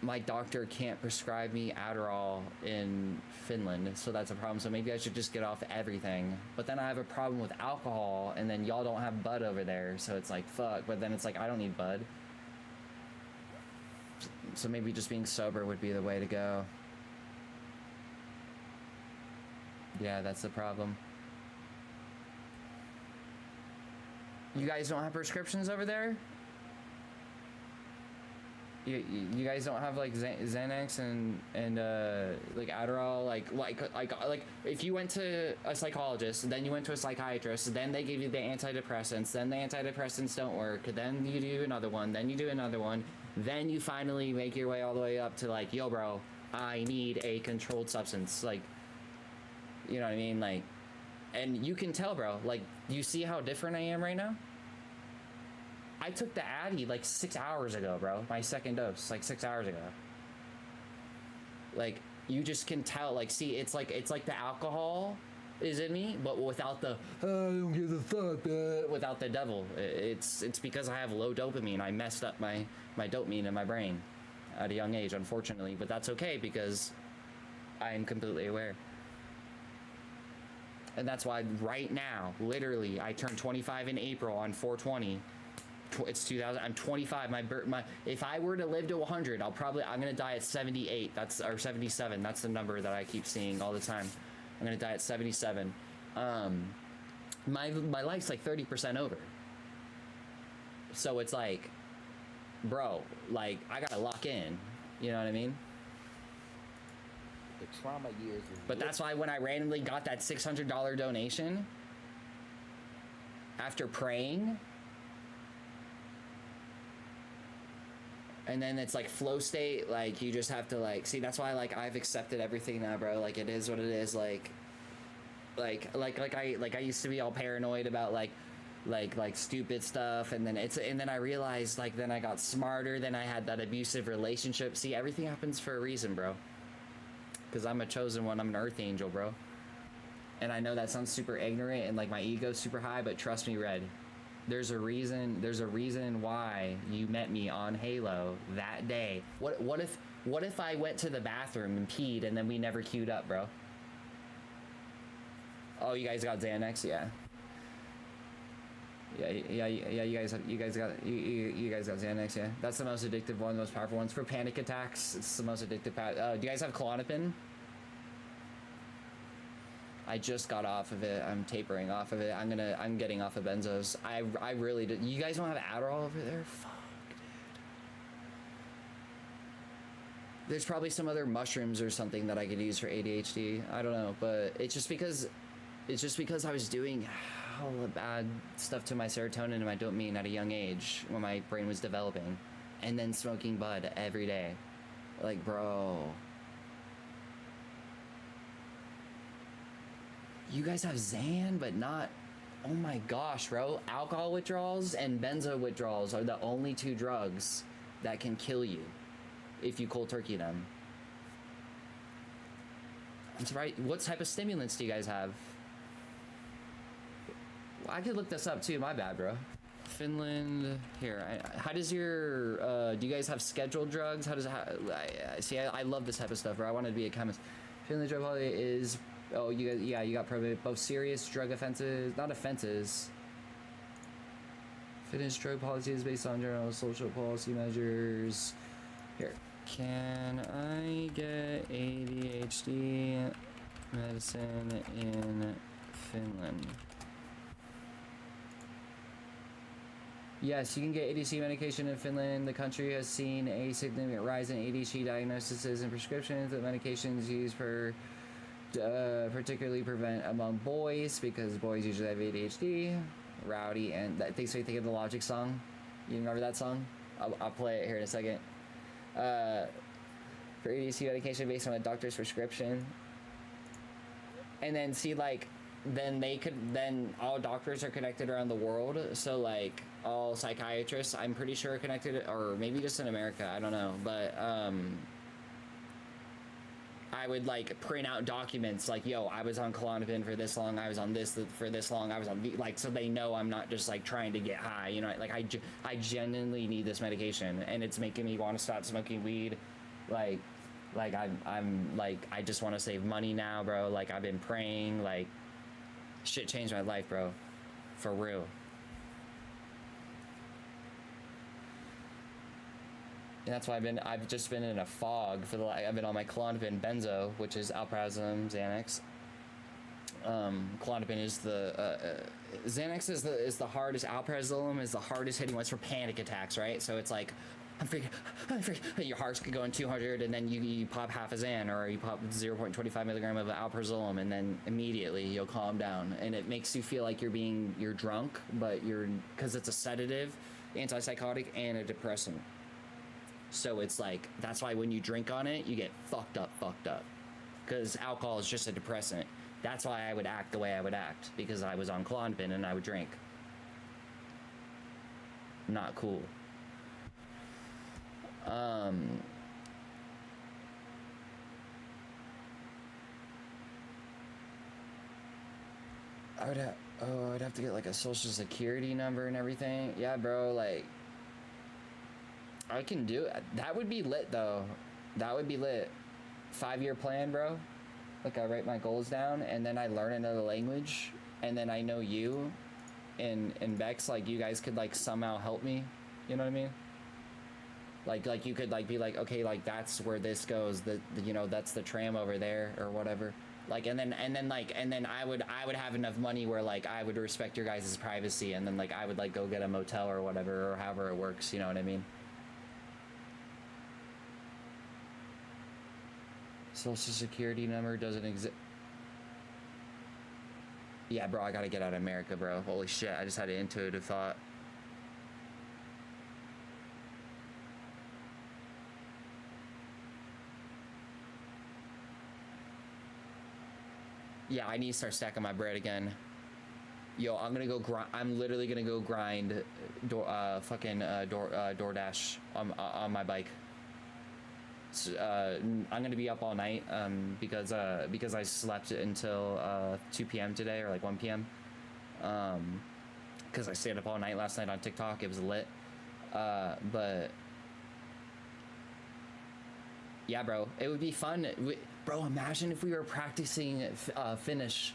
my doctor can't prescribe me Adderall in Finland, so that's a problem. So maybe I should just get off everything. But then I have a problem with alcohol, and then y'all don't have bud over there, so it's like fuck. But then it's like I don't need bud. So maybe just being sober would be the way to go. Yeah, that's the problem. You guys don't have prescriptions over there? You guys don't have like Xanax and like Adderall, like if you went to a psychologist, then you went to a psychiatrist, then they give you the antidepressants, then the antidepressants don't work, then you do another one, then you do another one, then you finally make your way all the way up to like, yo bro, I need a controlled substance, like, you know what I mean, like, and you can tell, bro, like, you see how different I am right now? I took the Addy like 6 hours ago, bro. My second dose, like 6 hours ago. Like, you just can tell, like, see, it's like the alcohol is in me, but without the, I don't give a fuck, without the devil. It's because I have low dopamine. I messed up my dopamine in my brain at a young age, unfortunately, but that's okay because I am completely aware. And that's why right now, literally, I turned 25 in April on 4/20. It's 2000. I'm 25. My if I were to live to 100, I'm gonna die at 78. Or 77. That's the number that I keep seeing all the time. I'm gonna die at 77. My life's like 30% over. So it's like, bro, like I gotta lock in. You know what I mean? The trauma years. But that's why when I randomly got that $600 donation after praying. And then it's like flow state, like you just have to like, see, that's why like I've accepted everything now, bro. Like it is what it is. Like I used to be all paranoid about like stupid stuff, and then I realized, like, then I got smarter, then I had that abusive relationship. See, everything happens for a reason, bro. Because I'm a chosen one, I'm an earth angel, bro. And I know that sounds super ignorant and like my ego's super high, but trust me, Red. There's a reason why you met me on Halo that day. What if I went to the bathroom and peed and then we never queued up, bro? Oh, you guys got Xanax? Yeah. Yeah. You guys got Xanax. Yeah, that's the most addictive one, the most powerful ones for panic attacks. It's the most addictive. Do you guys have Klonopin? I just got off of it. I'm tapering off of it. I'm getting off of benzos. I really did. You guys don't have Adderall over there? Fuck, dude. There's probably some other mushrooms or something that I could use for ADHD. I don't know, but it's just because I was doing hella bad stuff to my serotonin and my dopamine at a young age when my brain was developing, and then smoking bud every day. Like, bro. You guys have Xan, but not... Oh my gosh, bro. Alcohol withdrawals and benzo withdrawals are the only two drugs that can kill you if you cold turkey them. I'm surprised. What type of stimulants do you guys have? Well, I could look this up too. My bad, bro. Finland. Here. How does your... do you guys have scheduled drugs? How does... see, I love this type of stuff, bro. I wanted to be a chemist. Finland drug policy is... Oh, you guys, yeah, you got prohibited both serious drug offenses, not offenses. Finnish drug policy is based on general social policy measures. Here, can I get ADHD medicine in Finland? Yes, you can get ADHD medication in Finland. The country has seen a significant rise in ADHD diagnoses and prescriptions. The medications used for particularly prevent among boys because boys usually have ADHD. Rowdy and that thinks we think of the Logic song. You remember that song? I'll play it here in a second. For ADHD medication based on a doctor's prescription. And then see, like, then all doctors are connected around the world. So like all psychiatrists, I'm pretty sure are connected, or maybe just in America, I don't know. But I would like print out documents like, yo, I was on Klonopin for this long, I was on this for this long, I was on like, so they know I'm not just like trying to get high, you know, like I genuinely need this medication and it's making me want to stop smoking weed. Like I'm like, I just want to save money now, bro. Like I've been praying, like shit changed my life, bro, for real. And that's why I've just been in a fog for I've been on my Klonopin benzo, which is alprazolam, Xanax. Klonopin is Xanax is the hardest. Alprazolam is the hardest hitting one. It's for panic attacks, right? So it's like, I'm freaking, your heart's going 200, and then you pop half a Xan, or you pop 0.25 milligram of alprazolam, and then immediately you'll calm down, and it makes you feel like you're drunk, but because it's a sedative, antipsychotic, and a depressant. So it's like, that's why when you drink on it, you get fucked up. Because alcohol is just a depressant. That's why I would act the way I would act, because I was on Klonopin and I would drink. Not cool. I would have to get like a social security number and everything. Yeah, bro, like, I can do it. That would be lit, though. That would be lit. 5-year plan, bro. Like, I write my goals down, and then I learn another language, and then I know you and Bex, like, you guys could, like, somehow help me. You know what I mean? Like you could, like, be like, okay, like, that's where this goes. You know, that's the tram over there, or whatever. Like, and then I would have enough money where, like, I would respect your guys' privacy, and then, like, I would, like, go get a motel or whatever, or however it works. You know what I mean? Social security number doesn't exist. Yeah, bro, I gotta get out of America, bro. Holy shit, I just had an intuitive thought. Yeah, I need to start stacking my bread again. Yo, I'm gonna go grind. I'm literally gonna go grind DoorDash on my bike. I'm gonna be up all night because I slept until 2 p.m. today, or like 1 p.m. Because I stayed up all night last night on TikTok. It was lit. But yeah, bro, it would be fun. Bro, imagine if we were practicing Finnish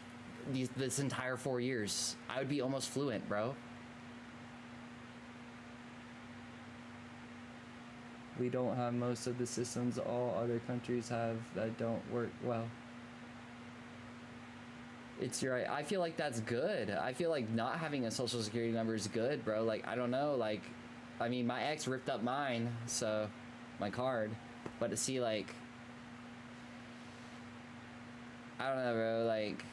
this entire 4 years. I would be almost fluent, bro. We don't have most of the systems all other countries have that don't work well. It's your right. I feel like that's good. I feel like not having a social security number is good, bro. Like, I don't know. Like, I mean, my ex ripped up mine, so my card. But to see, like, I don't know, bro. Like,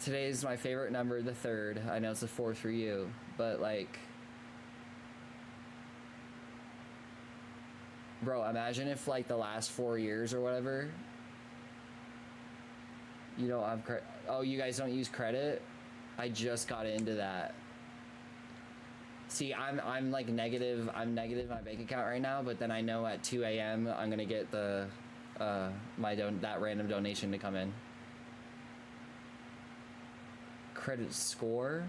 today's my favorite number, the 3rd. I know it's the 4th for you, but like, bro, imagine if like the last 4 years or whatever, you don't have credit. Oh, you guys don't use credit? I just got into that. See, I'm like negative. I'm negative in my bank account right now, but then I know at 2 a.m. I'm gonna get the that random donation to come in. Credit score?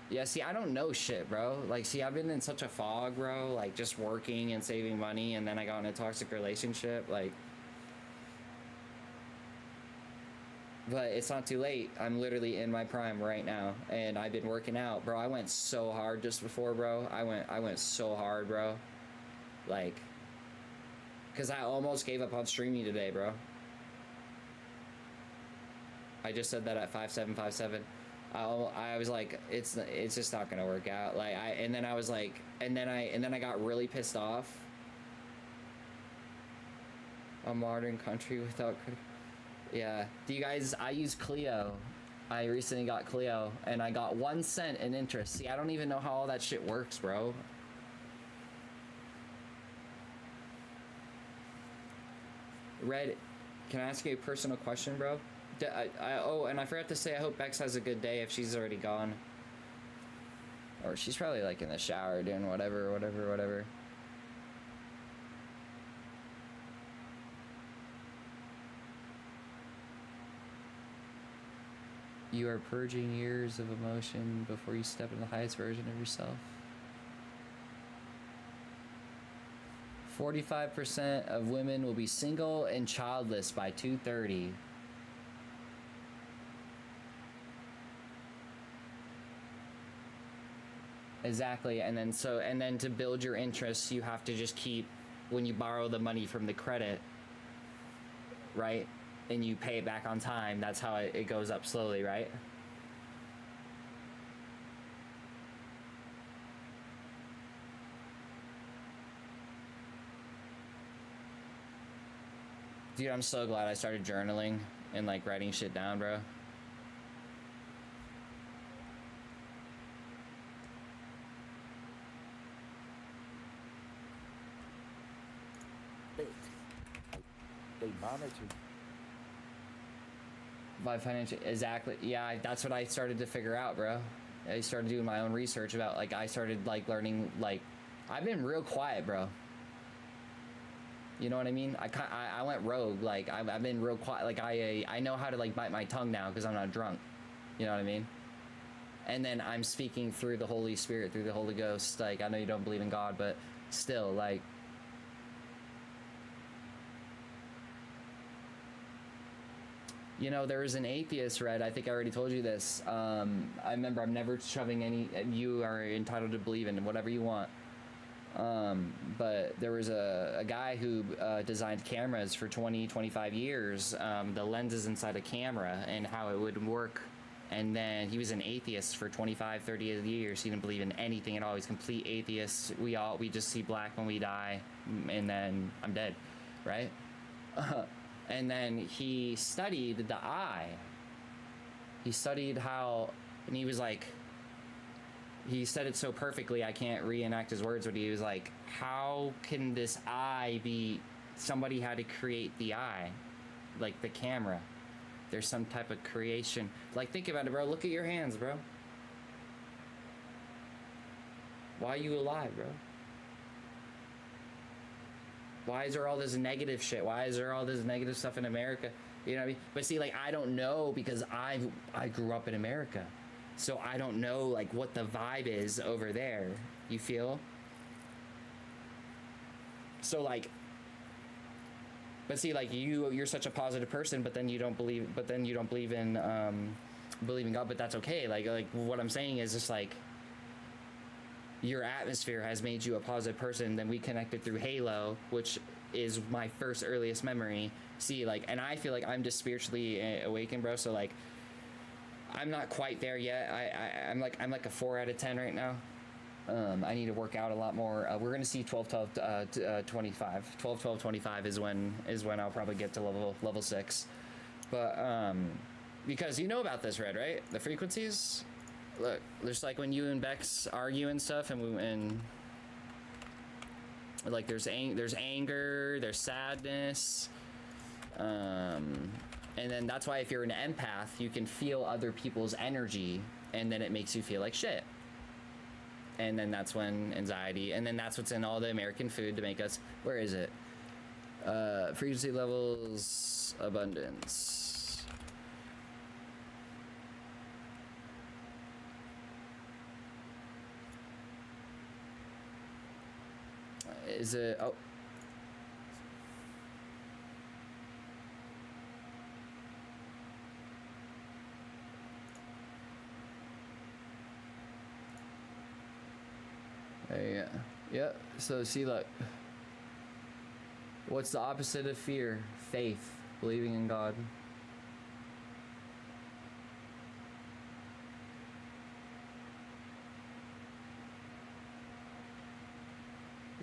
Yeah, see, I don't know shit, bro. Like, see, I've been in such a fog, bro. Like, just working and saving money, and then I got in a toxic relationship. Like, but it's not too late. I'm literally in my prime right now, and I've been working out, bro. I went so hard just before, bro. I went so hard, bro. Like, cause I almost gave up on streaming today, bro. I just said that at 5757. I was like, it's just not gonna work out. Like, and then I was like, and then I got really pissed off. A modern country without credit. Yeah. Do you guys? I use Clio. I recently got Clio, and I got 1 cent in interest. See, I don't even know how all that shit works, bro. Red, can I ask you a personal question, bro? Oh, and I forgot to say, I hope Bex has a good day if she's already gone. Or she's probably like in the shower doing whatever. You are purging years of emotion before you step into the highest version of yourself. 45% of women will be single and childless by 2030. Exactly, and then to build your interests, you have to just keep, when you borrow the money from the credit, right, and you pay it back on time, that's how it goes up slowly, right? Dude, I'm so glad I started journaling and like writing shit down, bro. They monitor by financial, exactly. Yeah, that's what I started to figure out, bro. I started doing my own research about, like, I started like learning, like, I've been real quiet, bro. You know what I mean? I went rogue. Like, I've been real quiet. Like, I know how to like bite my tongue now because I'm not drunk. You know what I mean? And then I'm speaking through the Holy Spirit, through the Holy Ghost. Like, I know you don't believe in God, but still, like, you know, there is an atheist, Red. I think I already told you this. I remember, I'm never shoving any. You are entitled to believe in whatever you want. But there was a guy who designed cameras for 25 years, the lenses inside a camera and how it would work. And then he was an atheist for 25, 30 years. He didn't believe in anything at all. He's a complete atheist. We just see black when we die, and then I'm dead, right? And then he studied the eye. He studied how, and he was like, he said it so perfectly, I can't reenact his words, but he was like, how can this eye be, somebody had to create the eye, like the camera. There's some type of creation. Like, think about it, bro. Look at your hands, bro. Why are you alive, bro? Why is there all this negative shit? Why is there all this negative stuff in America? You know what I mean? But see, like, I don't know because I grew up in America. So I don't know, like, what the vibe is over there. You feel? So, like, but see, like, you're such a positive person, but then you don't believe in God, but that's okay. Like what I'm saying is just like, your atmosphere has made you a positive person. Then we connected through Halo, which is my first earliest memory. See, like, and I feel like I'm just spiritually awakened, bro. So like, I'm not quite there yet. I'm like a 4 out of 10 right now. I need to work out a lot more. We're gonna see 12 12 25. 12 12 25 is when I'll probably get to level 6. But because you know about this, Red, right? The frequencies. Look, there's like when you and Bex argue and stuff, and like there's anger, there's sadness, and then that's why if you're an empath, you can feel other people's energy, and then it makes you feel like shit. And then that's when anxiety, and then that's what's in all the American food to make us. Where is it? Frequency levels, abundance. Is it? Oh. Yeah. Yeah. So see, look. What's the opposite of fear? Faith, believing in God.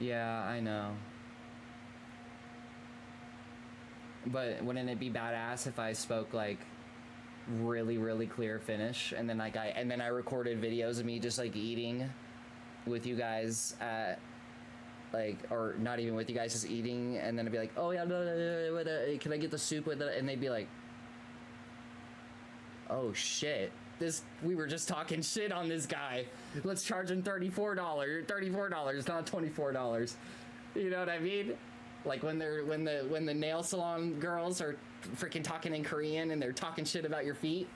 Yeah, I know. But wouldn't it be badass if I spoke like really, really clear Finnish, and then like I recorded videos of me just like eating with you guys at like, or not even with you guys, just eating, and then I'd be like, oh yeah, no, can I get the soup with it? And they'd be like, oh shit. We were just talking shit on this guy. Let's charge him $34, not $24. You know what I mean? Like when the nail salon girls are freaking talking in Korean and they're talking shit about your feet.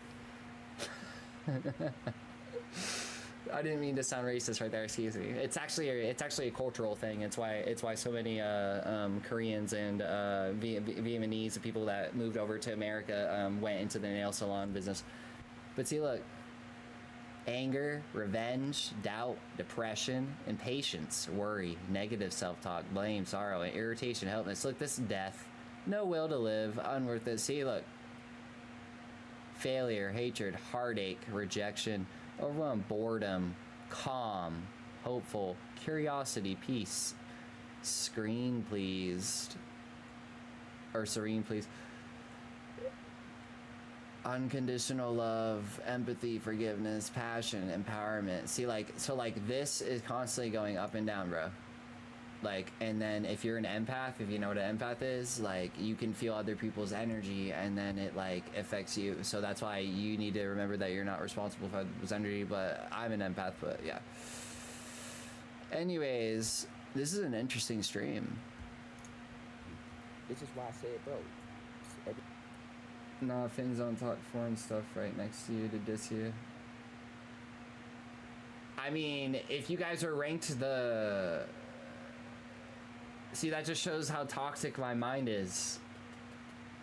I didn't mean to sound racist right there. Excuse me. It's actually a cultural thing. It's why so many Koreans and Vietnamese and people that moved over to America went into the nail salon business. But see, look, anger, revenge, doubt, depression, impatience, worry, negative self-talk, blame, sorrow, and irritation, helplessness. Look, this is death. No will to live, unworth it. See, look, failure, hatred, heartache, rejection, overwhelm, boredom, calm, hopeful, curiosity, peace, screen pleased, or serene pleased. Unconditional love, empathy, forgiveness, passion, empowerment. See, like, so like this is constantly going up and down, bro. Like, and then if you're an empath, if you know what an empath is, like, you can feel other people's energy, and then it like affects you. So that's why you need to remember that you're not responsible for other people's energy. But I'm an empath, but yeah. Anyways, this is an interesting stream. This is why I said, bro. Nah, Finns don't talk foreign stuff right next to you to diss you. I mean, if you guys are ranked the... See, that just shows how toxic my mind is.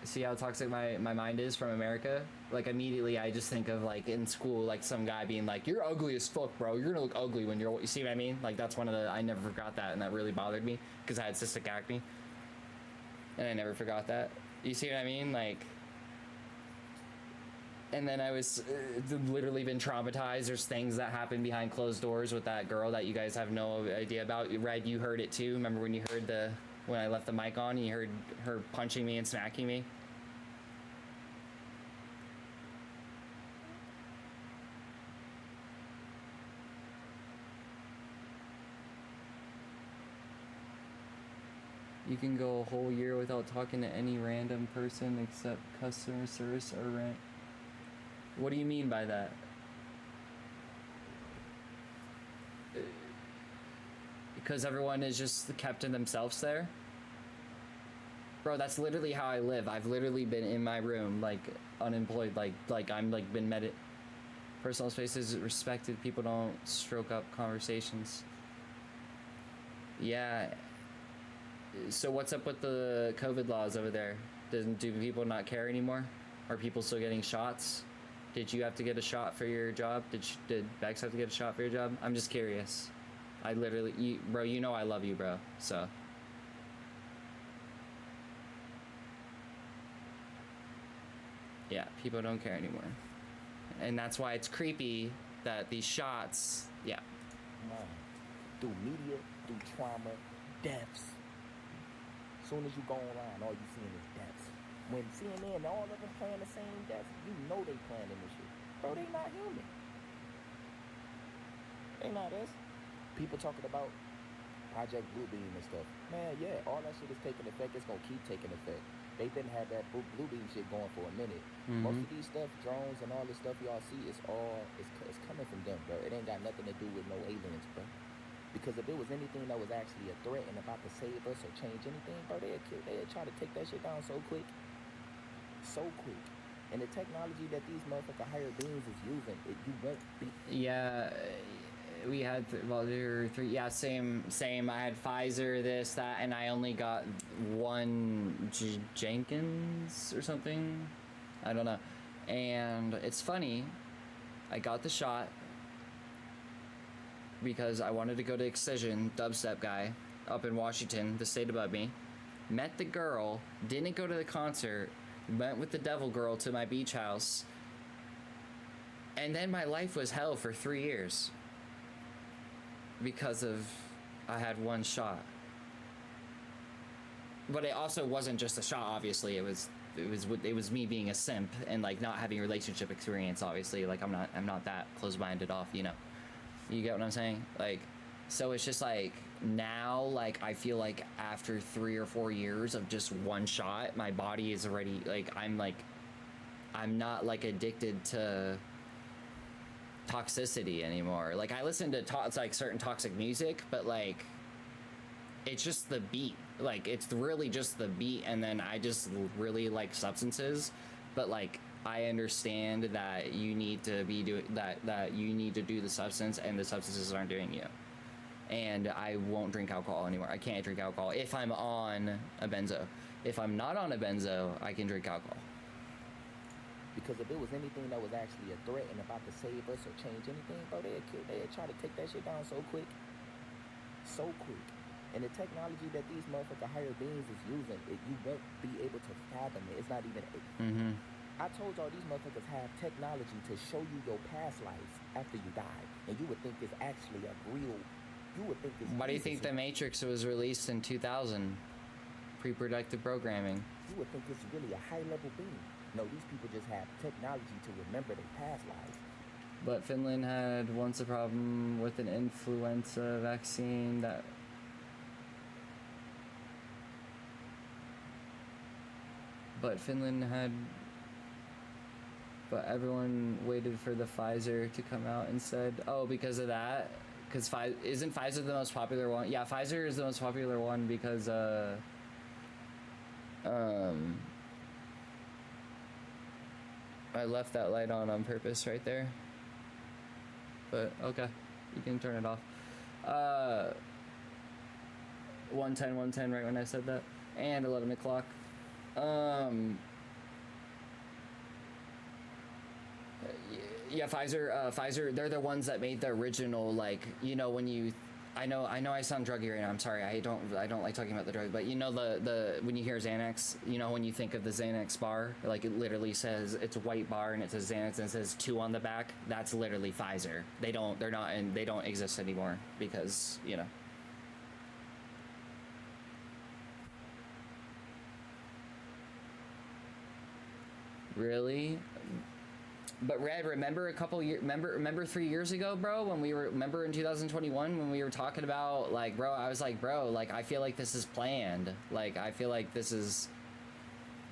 See how toxic my mind is from America? Like, immediately I just think of, like, in school, like, some guy being like, you're ugly as fuck, bro. You're gonna look ugly when you're... You see what I mean? Like, that's one of the... I never forgot that, and that really bothered me, because I had cystic acne. And I never forgot that. You see what I mean? Like... And then I was literally been traumatized. There's things that happen behind closed doors with that girl that you guys have no idea about. Red, you heard it too. Remember when you heard when I left the mic on, you heard her punching me and smacking me? You can go a whole year without talking to any random person except customer service or rent. What do you mean by that? Because everyone is just kept to themselves there? Bro, that's literally how I live. I've literally been in my room, like, unemployed, like I'm, like, been personal space is respected. People don't stroke up conversations. Yeah. So what's up with the COVID laws over there? Do people not care anymore? Are people still getting shots? Did you have to get a shot for your job? Did Bex have to get a shot for your job? I'm just curious. I literally, bro, you know I love you, bro. So. Yeah, people don't care anymore. And that's why it's creepy that these shots, yeah. Man, through media, through trauma, deaths. As soon as you go online, all you seeing is deaths. When CNN, all of them playing the same deaths, you know they playing in this shit. Bro, they not human. They not us. People talking about Project Bluebeam and stuff. Man, yeah, all that shit is taking effect. It's gonna keep taking effect. They've been had that Bluebeam shit going for a minute. Most of these stuff, drones and all this stuff y'all see, it's coming from them, bro. It ain't got nothing to do with no aliens, bro. Because if it was anything that was actually a threat and about to save us or change anything, bro, they'd try to take that shit down so quick. So quick. And the technology that these motherfucking higher beings is using, you won't be. Yeah, we had, well, there were three, yeah, same. I had Pfizer, this, that, and I only got one Jenkins or something. I don't know. And it's funny, I got the shot because I wanted to go to Excision, dubstep guy, up in Washington, the state above me. Met the girl, didn't go to the concert, went with the devil girl to my beach house, and then my life was hell for 3 years because of I had one shot. But it also wasn't just a shot, obviously. It was me being a simp and like not having relationship experience, obviously. Like I'm not that close-minded off, you know. You get what I'm saying? Like, so it's just like now, like I feel like after 3 or 4 years of just one shot, my body is already like I'm not like addicted to toxicity anymore. Like I listen to like certain toxic music, but like it's just the beat. Like it's really just the beat, and then I just really like substances, but like I understand that you need to be doing that you need to do the substance, and the substances aren't doing you. And I won't drink alcohol anymore. I can't drink alcohol if I'm on a benzo. If I'm not on a benzo, I can drink alcohol. Because if it was anything that was actually a threat and about to save us or change anything, bro, they'd try to take that shit down so quick. So quick. And the technology that these motherfucking higher beings is using, you won't be able to fathom it. It's not even... I told y'all these motherfuckers have technology to show you your past lives after you die. And you would think it's actually a real... You would think it's... Why do you think The Matrix was released in 2000? Pre-productive programming. You would think it's really a high-level being. No, these people just have technology to remember their past lives. But Finland had once a problem with an influenza vaccine that... But everyone waited for the Pfizer to come out and said, oh, because of that? Because isn't Pfizer the most popular one? Yeah, Pfizer is the most popular one because, I left that light on purpose right there. But, okay. You can turn it off. 110 right when I said that. And 11 o'clock. Yeah, Pfizer, they're the ones that made the original, like, you know, when you... I know I sound druggy right now. I'm sorry. I don't like talking about the drug, but you know the when you hear Xanax, you know when you think of the Xanax bar, like it literally says it's a white bar and it says Xanax and it says 2 on the back. That's literally Pfizer. They don't exist anymore because, you know. Really? But Red, remember remember 3 years ago, bro, when remember in 2021 when we were talking about, like, bro, I was like, bro, like, I feel like this is planned. Like, I feel like this is,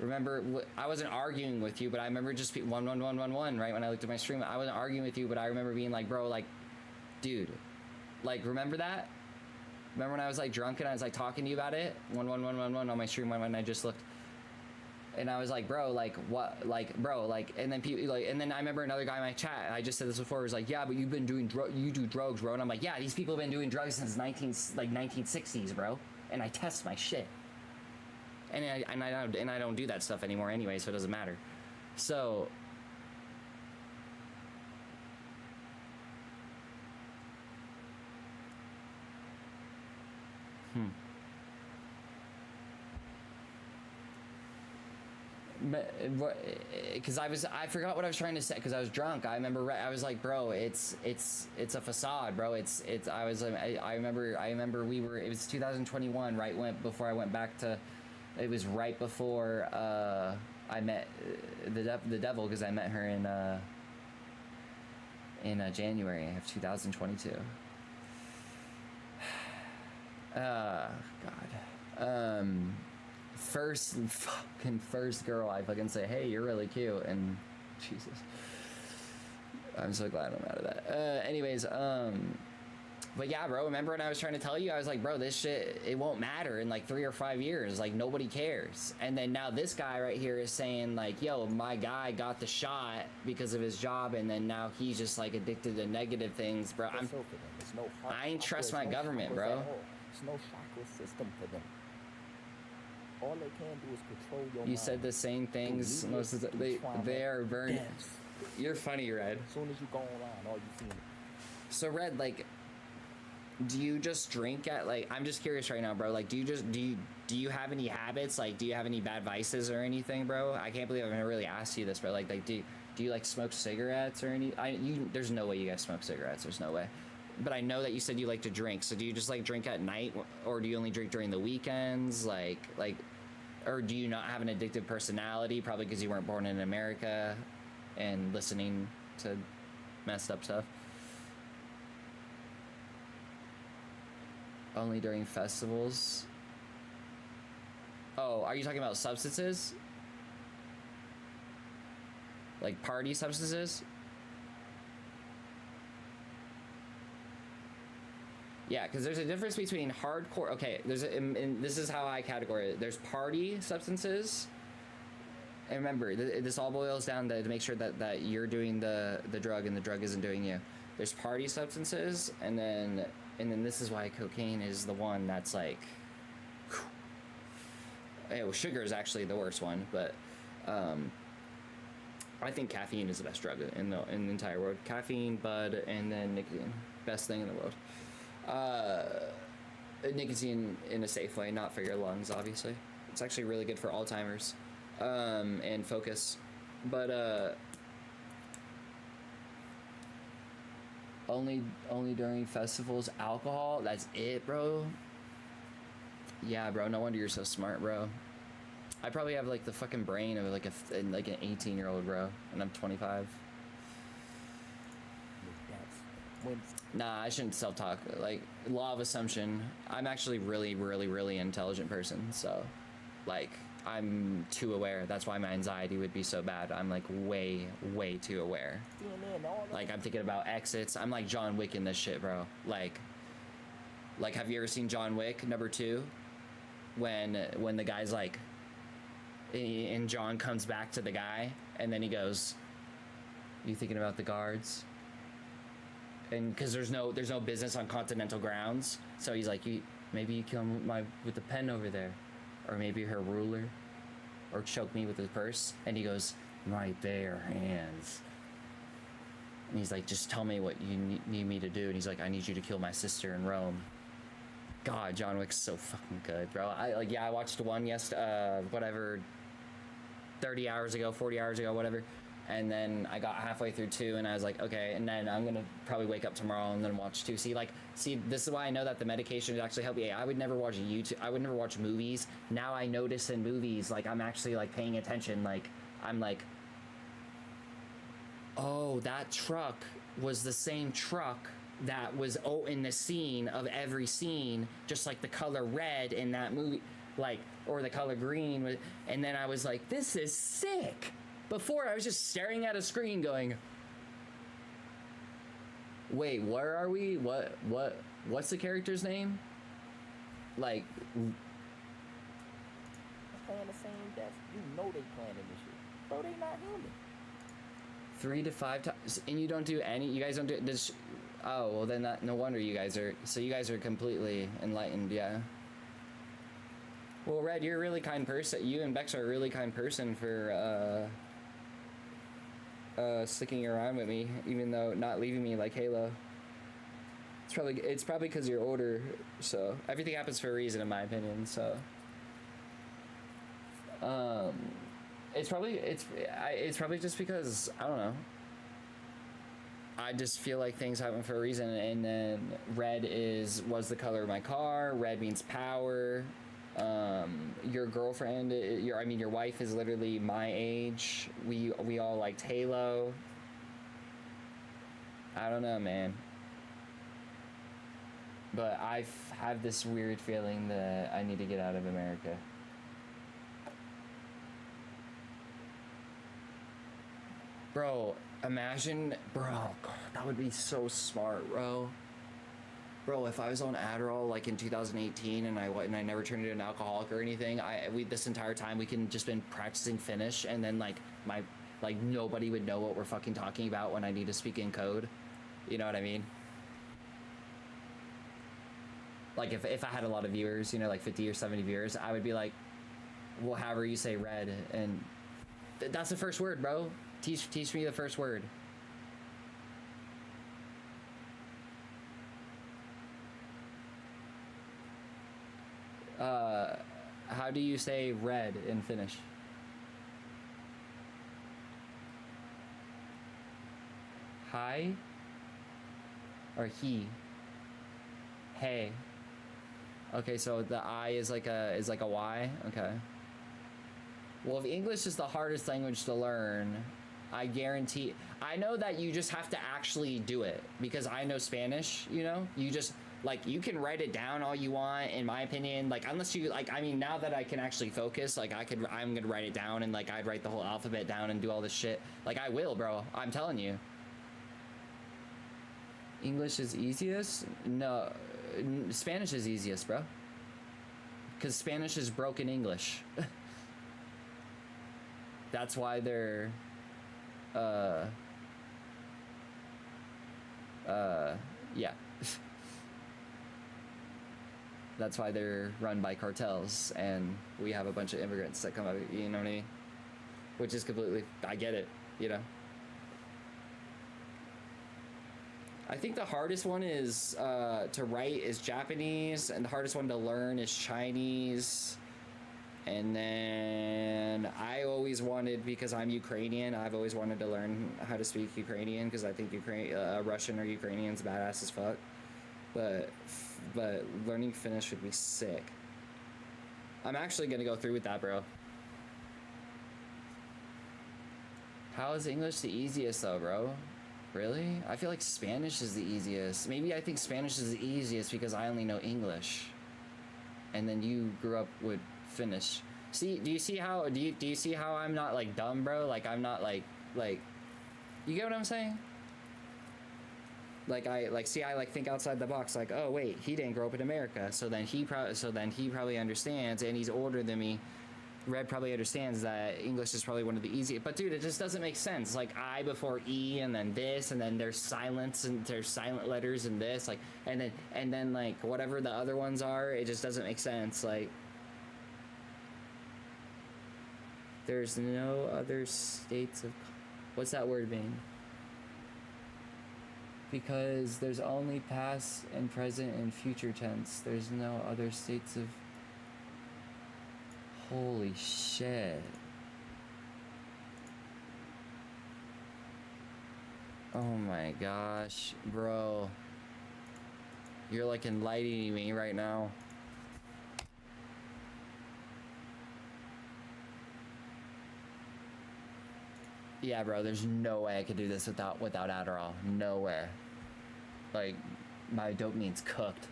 remember, I wasn't arguing with you, but I remember just 11111, right, when I looked at my stream. I wasn't arguing with you, but I remember being like, bro, like, dude, like, remember that? Remember when I was, like, drunk and I was, like, talking to you about it? 11111 on my stream when I just looked. And I was like, bro, like, what, like, bro, like, and then people, like, and then I remember another guy in my chat, I just said this before, was like, yeah, but you've been doing you do drugs, bro. And I'm like, yeah, these people have been doing drugs since 1960s, bro. And I test my shit. And I don't do that stuff anymore anyway, so it doesn't matter. So, Because I forgot what I was trying to say because I was drunk. I remember I was like, bro, it's a facade, bro. I remember it was 2021, right before I went back to. It was right before I met the devil because I met her in January of 2022. God. First girl I fucking say, hey, you're really cute, and Jesus, I'm so glad I'm out of that. Anyways, but yeah, bro, remember when I was trying to tell you, I was like, bro, this shit, it won't matter in like 3 or 5 years, like nobody cares. And then now this guy right here is saying like, yo, my guy got the shot because of his job, and then now he's just like addicted to negative things, bro. I ain't trust my government, bro. There's no chakra system for them. All they can do is control your mind. You said the same things most of they are burned. You're funny, Red. As soon as you go online, all you see. So Red, like, do you just drink at like? I'm just curious right now, bro. Like, do you have any habits? Like, do you have any bad vices or anything, bro? I can't believe I've never really asked you this, bro. Like do you like smoke cigarettes or any? There's no way you guys smoke cigarettes. There's no way. But I know that you said you like to drink. So do you just like drink at night, or do you only drink during the weekends? Like, or do you not have an addictive personality? Probably because you weren't born in America, and listening to messed up stuff. Only during festivals. Oh, are you talking about substances? Like party substances? Yeah, because there's a difference between hardcore. Okay, this is how I categorize it. There's party substances. And remember, this all boils down to make sure that you're doing the drug and the drug isn't doing you. There's party substances, and then this is why cocaine is the one that's like. Sugar is actually the worst one, but I think caffeine is the best drug in the entire world. Caffeine, bud, and then nicotine, best thing in the world. Nicotine in a safe way, not for your lungs, obviously. It's actually really good for Alzheimer's and focus, but only during festivals. Alcohol, that's it, bro. Yeah, bro, no wonder you're so smart, bro. I probably have like the fucking brain of like an 18-year-old, bro, and I'm 25. Nah, I shouldn't self-talk. Like, law of assumption. I'm actually really, really, really intelligent person. So, like, I'm too aware. That's why my anxiety would be so bad. I'm like way, way too aware. Like, I'm thinking about exits. I'm like John Wick in this shit, bro. Like, have you ever seen John Wick #2? When the guy's like, and John comes back to the guy, and then he goes, "You thinking about the guards?" And because there's no business on continental grounds, so he's like, maybe you kill him with the pen over there, or maybe her ruler, or choke me with the purse. And he goes, "My bare hands." And he's like, "Just tell me what you need me to do." And he's like, "I need you to kill my sister in Rome." God, John Wick's so fucking good, bro. I watched one 30 hours ago, 40 hours ago, whatever. And then I got halfway through 2, and I was like, okay, and then I'm gonna probably wake up tomorrow and then watch 2. See, this is why I know that the medication actually help me. I would never watch YouTube. I would never watch movies. Now I notice in movies, like, I'm actually like paying attention. Like, I'm like, oh, that truck was the same truck that was in the scene of every scene, just like the color red in that movie, like, or the color green. And then I was like, this is sick. Before, I was just staring at a screen going, wait, where are we? What's the character's name? Like, playing the same death. You know they playing in this shit. Bro, they not human. 3 to 5 times, and you don't do any. You guys don't do this. Oh, well then no wonder you guys are. So you guys are completely enlightened, yeah. Well, Red, you're a really kind person. You and Bex are a really kind person for sticking around with me, even though not leaving me like Halo. It's probably because you're older, so everything happens for a reason, in my opinion. So, um, it's probably just because I don't know. I just feel like things happen for a reason, and then red was the color of my car. Red means power. Your girlfriend, your wife is literally my age. We all liked Halo. I don't know, man. But I have this weird feeling that I need to get out of America. Bro, imagine, bro, God, that would be so smart, bro. Bro, if I was on Adderall like in 2018 and I never turned into an alcoholic or anything, this entire time we can just been practicing Finnish, and then like nobody would know what we're fucking talking about when I need to speak in code. You know what I mean? Like if I had a lot of viewers, like 50 or 70 viewers, I would be like, well, however you say red, and that's the first word, bro. Teach me the first word. How do you say red in Finnish? Hi? Or he? Hey. Okay, so the I is like a Y? Okay. Well, if English is the hardest language to learn, I guarantee... I know that you just have to actually do it, because I know Spanish, You just, you can write it down all you want, in my opinion. Unless you, now that I can actually focus, I'm gonna write it down, and, I'd write the whole alphabet down and do all this shit. I will, bro. I'm telling you. English is easiest? No. Spanish is easiest, bro. Because Spanish is broken English. That's why they're... yeah. That's why they're run by cartels, and we have a bunch of immigrants that come out, you know what I mean? Which is completely... I get it, I think the hardest one is to write is Japanese, and the hardest one to learn is Chinese. And then I always wanted, because I'm Ukrainian, I've always wanted to learn how to speak Ukrainian, because I think Russian or Ukrainian's badass as fuck. But learning Finnish would be sick. I'm actually gonna go through with that, bro. How is English the easiest though, bro? Really? I feel like Spanish is the easiest. Maybe I think Spanish is the easiest because I only know English. And then you grew up with Finnish. See, do you see how I'm not dumb, bro? I'm not you get what I'm saying? I think outside the box, oh wait, he didn't grow up in America. So then he probably understands, and he's older than me. Red probably understands that English is probably one of the easiest, but dude, it just doesn't make sense. I before E, and then this, and then there's silence, and there's silent letters, and this, and then whatever the other ones are, it just doesn't make sense. There's no other states of... What's that word mean? Because there's only past and present and future tense. There's no other states of... Holy shit. Oh my gosh, bro. You're enlightening me right now. Yeah, bro, there's no way I could do this without Adderall. No way. My dopamine's cooked.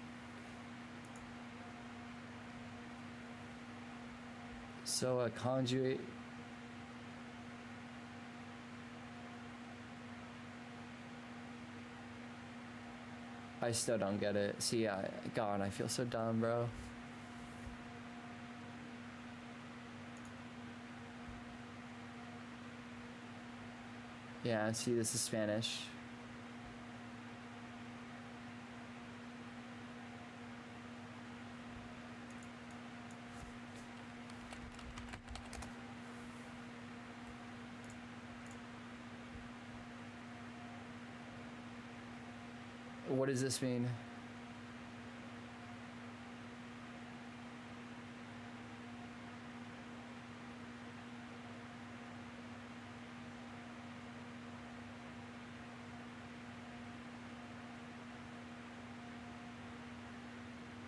So a conjugate... I still don't get it. See, God, I feel so dumb, bro. Yeah, see, this is Spanish. What does this mean?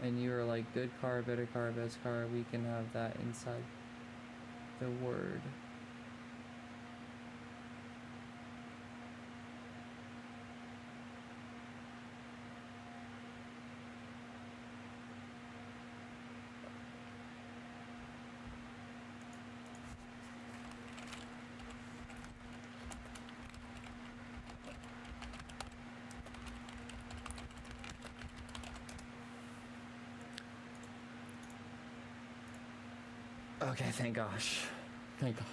And you are like, good car, better car, best car. We can have that inside the word. Okay, thank gosh. Thank gosh.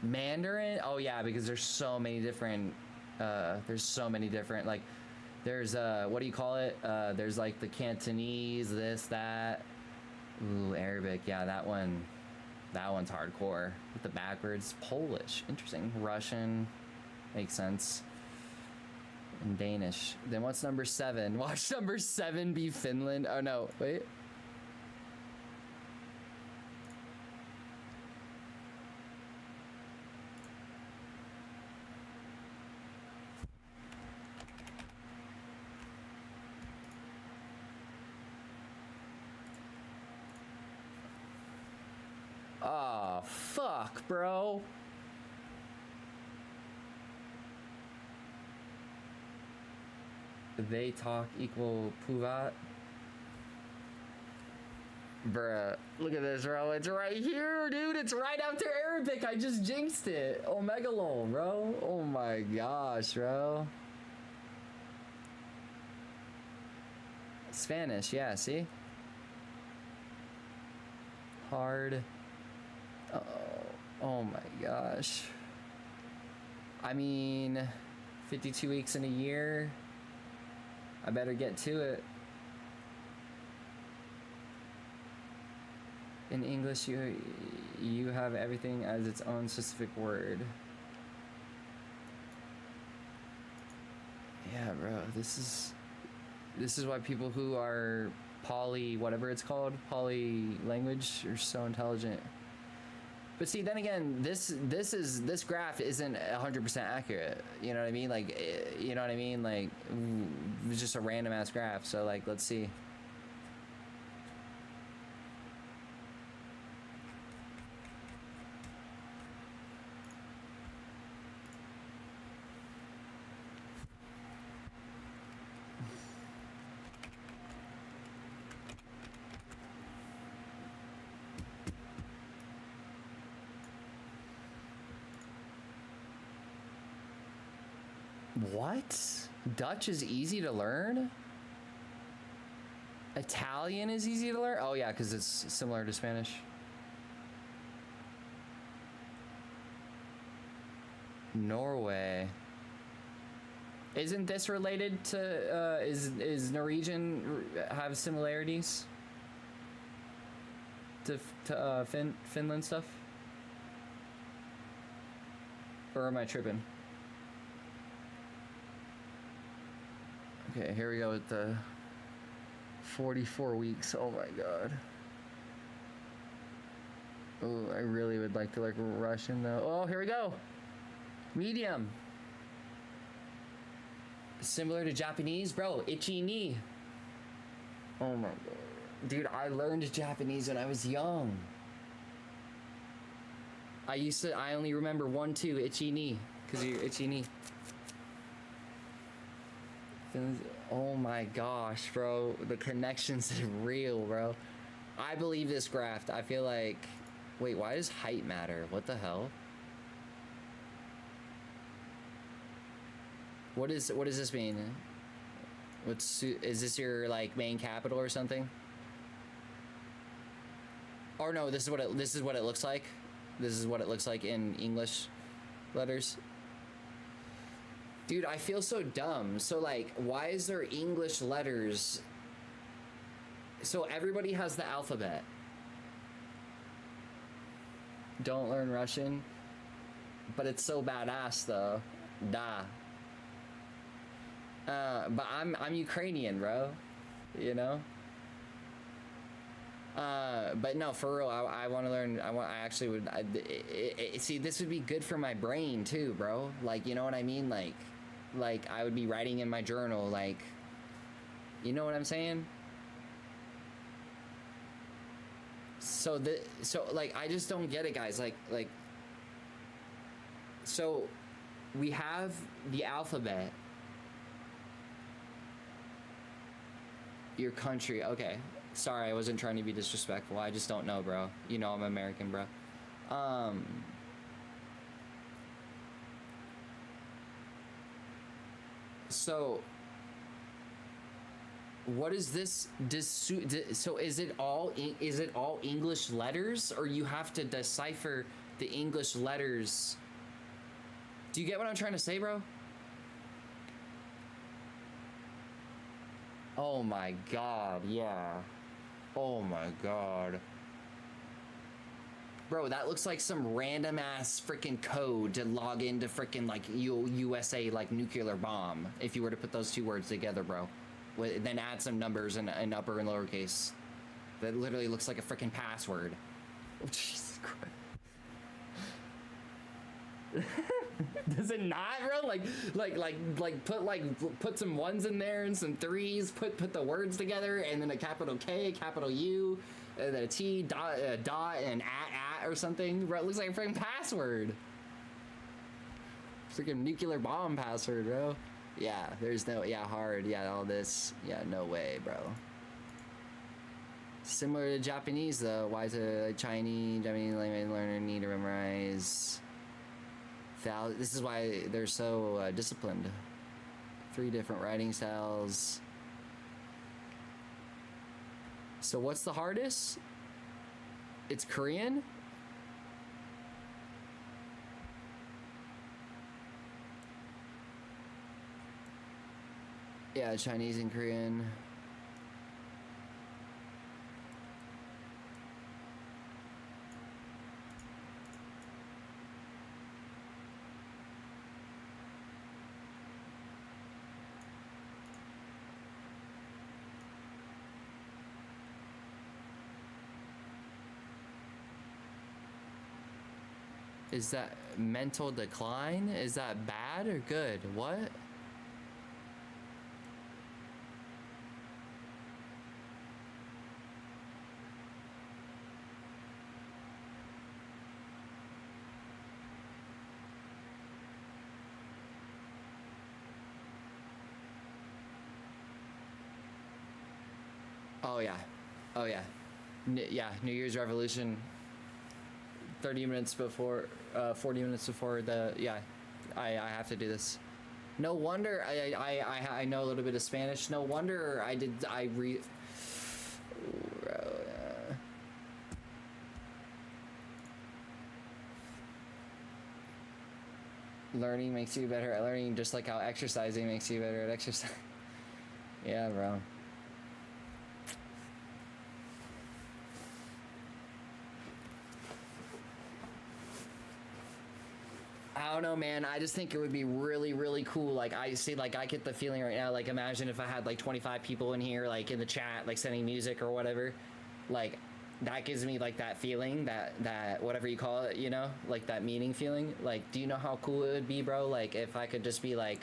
Mandarin? Oh yeah, because there's so many different like there's what do you call it? There's like the Cantonese, this, that. Ooh, Arabic, yeah, that one's hardcore. With the backwards. Polish, interesting. Russian, makes sense. And Danish. Then what's number 7? Watch number 7 be Finland. Oh no, wait. Oh, fuck, bro. They talk equal Puvat. Bruh, look at this, bro. It's right here, dude. It's right after Arabic. I just jinxed it. Omegalol, bro. Oh my gosh, bro. Spanish, yeah, see? Hard. Oh my gosh. I mean, 52 weeks in a year. I better get to it. In English, you have everything as its own specific word. Yeah, bro, this is why people who are whatever it's called, poly language, are so intelligent. But see, then again, this graph isn't 100% accurate. You know what I mean? Like, you know what I mean? Like, it's just a random ass graph. So like, let's see. What? Dutch is easy to learn? Italian is easy to learn? Oh yeah, because it's similar to Spanish. Norway. Isn't this related to, is Norwegian have similarities to Finland stuff? Or am I tripping? Okay, here we go with the 44 weeks. Oh my god. Oh, I really would like to learn Russian though. Oh, here we go. Medium. Similar to Japanese, bro. Ichi ni. Oh my god. Dude, I learned Japanese when I was young. I only remember 1, 2, ichi ni. Because you're ichi ni. Oh my gosh, bro. The connections is real, bro. I believe this graph. I feel like... Wait, why does height matter? What the hell? What does this mean? Is this your like main capital or something? Or no, this is what it looks like. This is what it looks like in English letters. Dude, I feel so dumb. So like, why is there English letters? So everybody has the alphabet. Don't learn Russian. But it's so badass though. Da. But I'm Ukrainian, bro. You know. But no, for real, I want to learn. I actually would. See, this would be good for my brain too, bro. Like, you know what I mean? Like I would be writing in my journal, like, you know what I'm saying? So like, I just don't get it, guys. Like, so we have the alphabet. Your country, okay. Sorry, I wasn't trying to be disrespectful. I just don't know, bro. You know I'm American, bro. So what is this? So is it all English letters, or you have to decipher the English letters? Do you get what I'm trying to say, bro? Oh my god, yeah. Oh my god. Bro, that looks like some random ass freaking code to log into freaking like USA like nuclear bomb. If you were to put those two words together, bro. Then add some numbers in upper and lowercase. That literally looks like a freaking password. Oh, Jesus Christ. Does it not, bro? Put some ones in there and some threes. Put the words together, and then a capital K, a capital U, and then a T, dot, and at or something. Bro, it looks like a freaking password. Freaking nuclear bomb password, bro. Yeah, there's no, yeah, hard, yeah, all this. Yeah, no way, bro. Similar to Japanese, though. Why is a Japanese language learner need to memorize? This is why they're so disciplined. 3 different writing styles. So what's the hardest? It's Korean? Yeah, Chinese and Korean. Is that mental decline? Is that bad or good? What? Oh yeah. Oh yeah. Yeah, New Year's Revolution. 30 minutes before, 40 minutes before the, yeah, I have to do this. No wonder I know a little bit of Spanish. No wonder learning makes you better at learning, just like how exercising makes you better at exercise. Yeah, bro. I don't know, man. I just think it would be really, really cool. Like, I see, like, I get the feeling right now, like, imagine if I had, like, 25 people in here, like, in the chat, like, sending music or whatever. Like, that gives me, like, that feeling, that whatever you call it, you know? Like, that meaning feeling. Like, do you know how cool it would be, bro? Like, if I could just be like,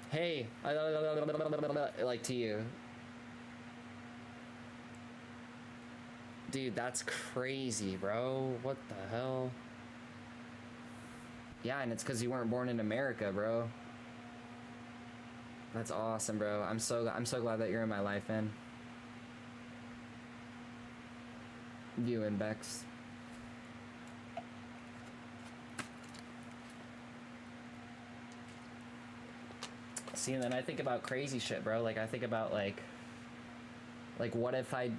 hey, like, to you. Dude, that's crazy, bro. What the hell? Yeah, and it's because you weren't born in America, bro. That's awesome, bro. I'm so glad that you're in my life, man. You and Bex. See, and then I think about crazy shit, bro. Like, I think about like what if I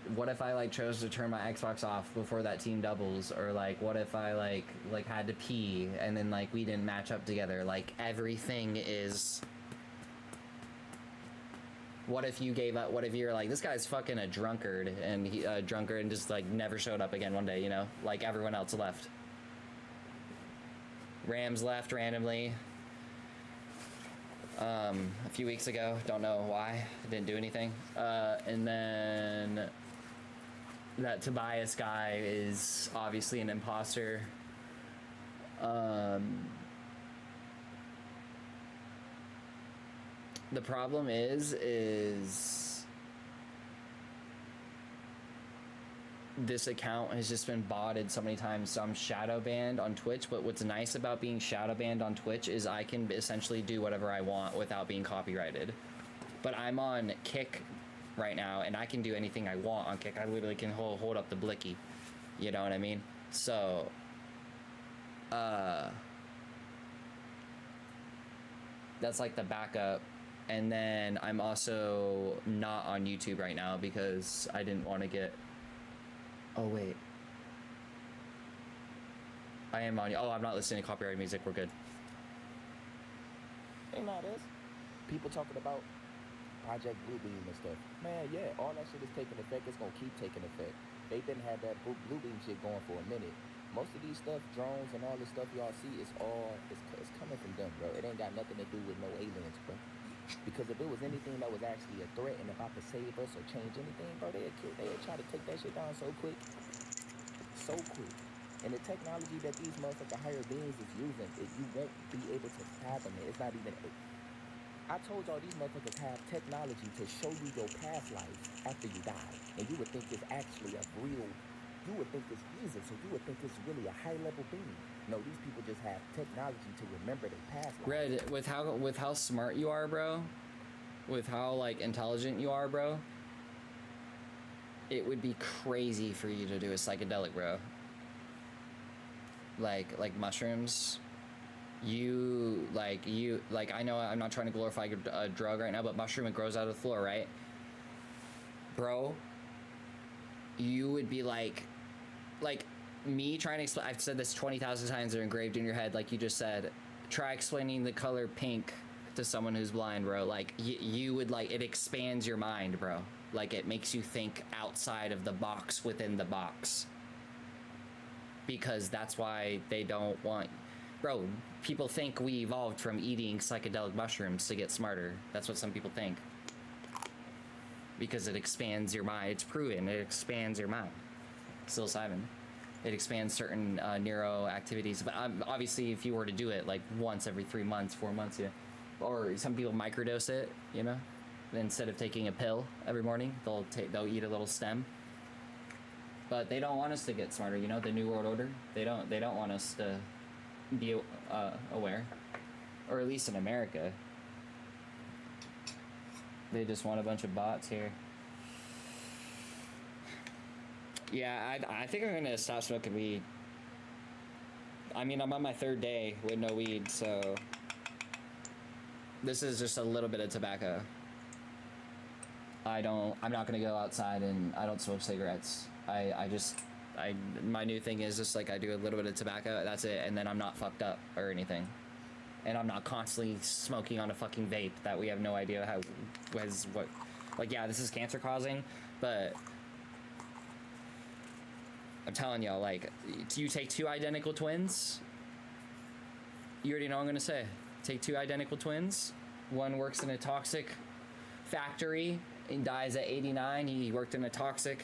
like chose to turn my Xbox off before that team doubles, or like what if I like had to pee and then like we didn't match up together? Like, everything is. What if you gave up? What if you're like, this guy's fucking a drunkard, and he drunkard and just like never showed up again one day, you know? Like everyone else left. Rams left randomly. a few weeks ago. Don't know why. Didn't do anything. And then that Tobias guy is obviously an imposter. The problem is this account has just been botted so many times. So I'm shadow banned on Twitch, but what's nice about being shadow banned on Twitch is I can essentially do whatever I want without being copyrighted. But I'm on Kick right now, and I can do anything I want on Kick. I literally can hold up the blicky. You know what I mean? So, that's like the backup. And then I'm also not on YouTube right now because I didn't want to get... Oh, wait. I am on... Oh, I'm not listening to copyrighted music. We're good. Ain't not us. People talking about Project Bluebeam and stuff. Man, yeah, all that shit is taking effect. It's gonna keep taking effect. They've been had that Bluebeam shit going for a minute. Most of these stuff, drones and all this stuff y'all see, it's coming from them, bro. It ain't got nothing to do with no aliens, bro. Because if it was anything that was actually a threat and about to save us or change anything, bro, they'd try to take that shit down so quick. So quick. And the technology that these motherfucking higher beings is using, you won't be able to fathom it. It's not even... I told y'all these motherfuckers have technology to show you your past life after you die. And you would think it's actually a real... You would think it's Jesus, so you would think it's really a high-level being. No, these people just have technology to remember their past life. Red, with how smart you are, bro, with how, like, intelligent you are, bro, it would be crazy for you to do a psychedelic, bro. Like mushrooms. I know I'm not trying to glorify a drug right now, but mushroom, it grows out of the floor, right? Bro, you would be like me trying to explain. I've said this 20,000 times. They're engraved in your head, like you just said. Try explaining the color pink to someone who's blind, bro. Like you would, like, it expands your mind, bro. Like it makes you think outside of the box within the box. Because that's why they don't want, bro. People think we evolved from eating psychedelic mushrooms to get smarter. That's what some people think. Because it expands your mind. It's proven. It expands your mind. Psilocybin. It expands certain neuro activities. But obviously, if you were to do it like once every 3 months, 4 months, yeah. Or some people microdose it, you know, instead of taking a pill every morning, they'll eat a little stem. But they don't want us to get smarter, you know. The New World Order. They don't want us to be aware, or at least in America. They just want a bunch of bots here. Yeah, I think I'm gonna stop smoking weed. I mean, I'm on my 3rd day with no weed, so this is just a little bit of tobacco. I'm not gonna go outside, and I don't smoke cigarettes. My new thing is just like I do a little bit of tobacco, that's it, and then I'm not fucked up or anything. And I'm not constantly smoking on a fucking vape that we have no idea what, like, yeah, this is cancer causing, but I'm telling y'all, like, you take 2 identical twins, you already know what I'm gonna say. Take 2 identical twins, one works in a toxic factory and dies at 89. He worked in a toxic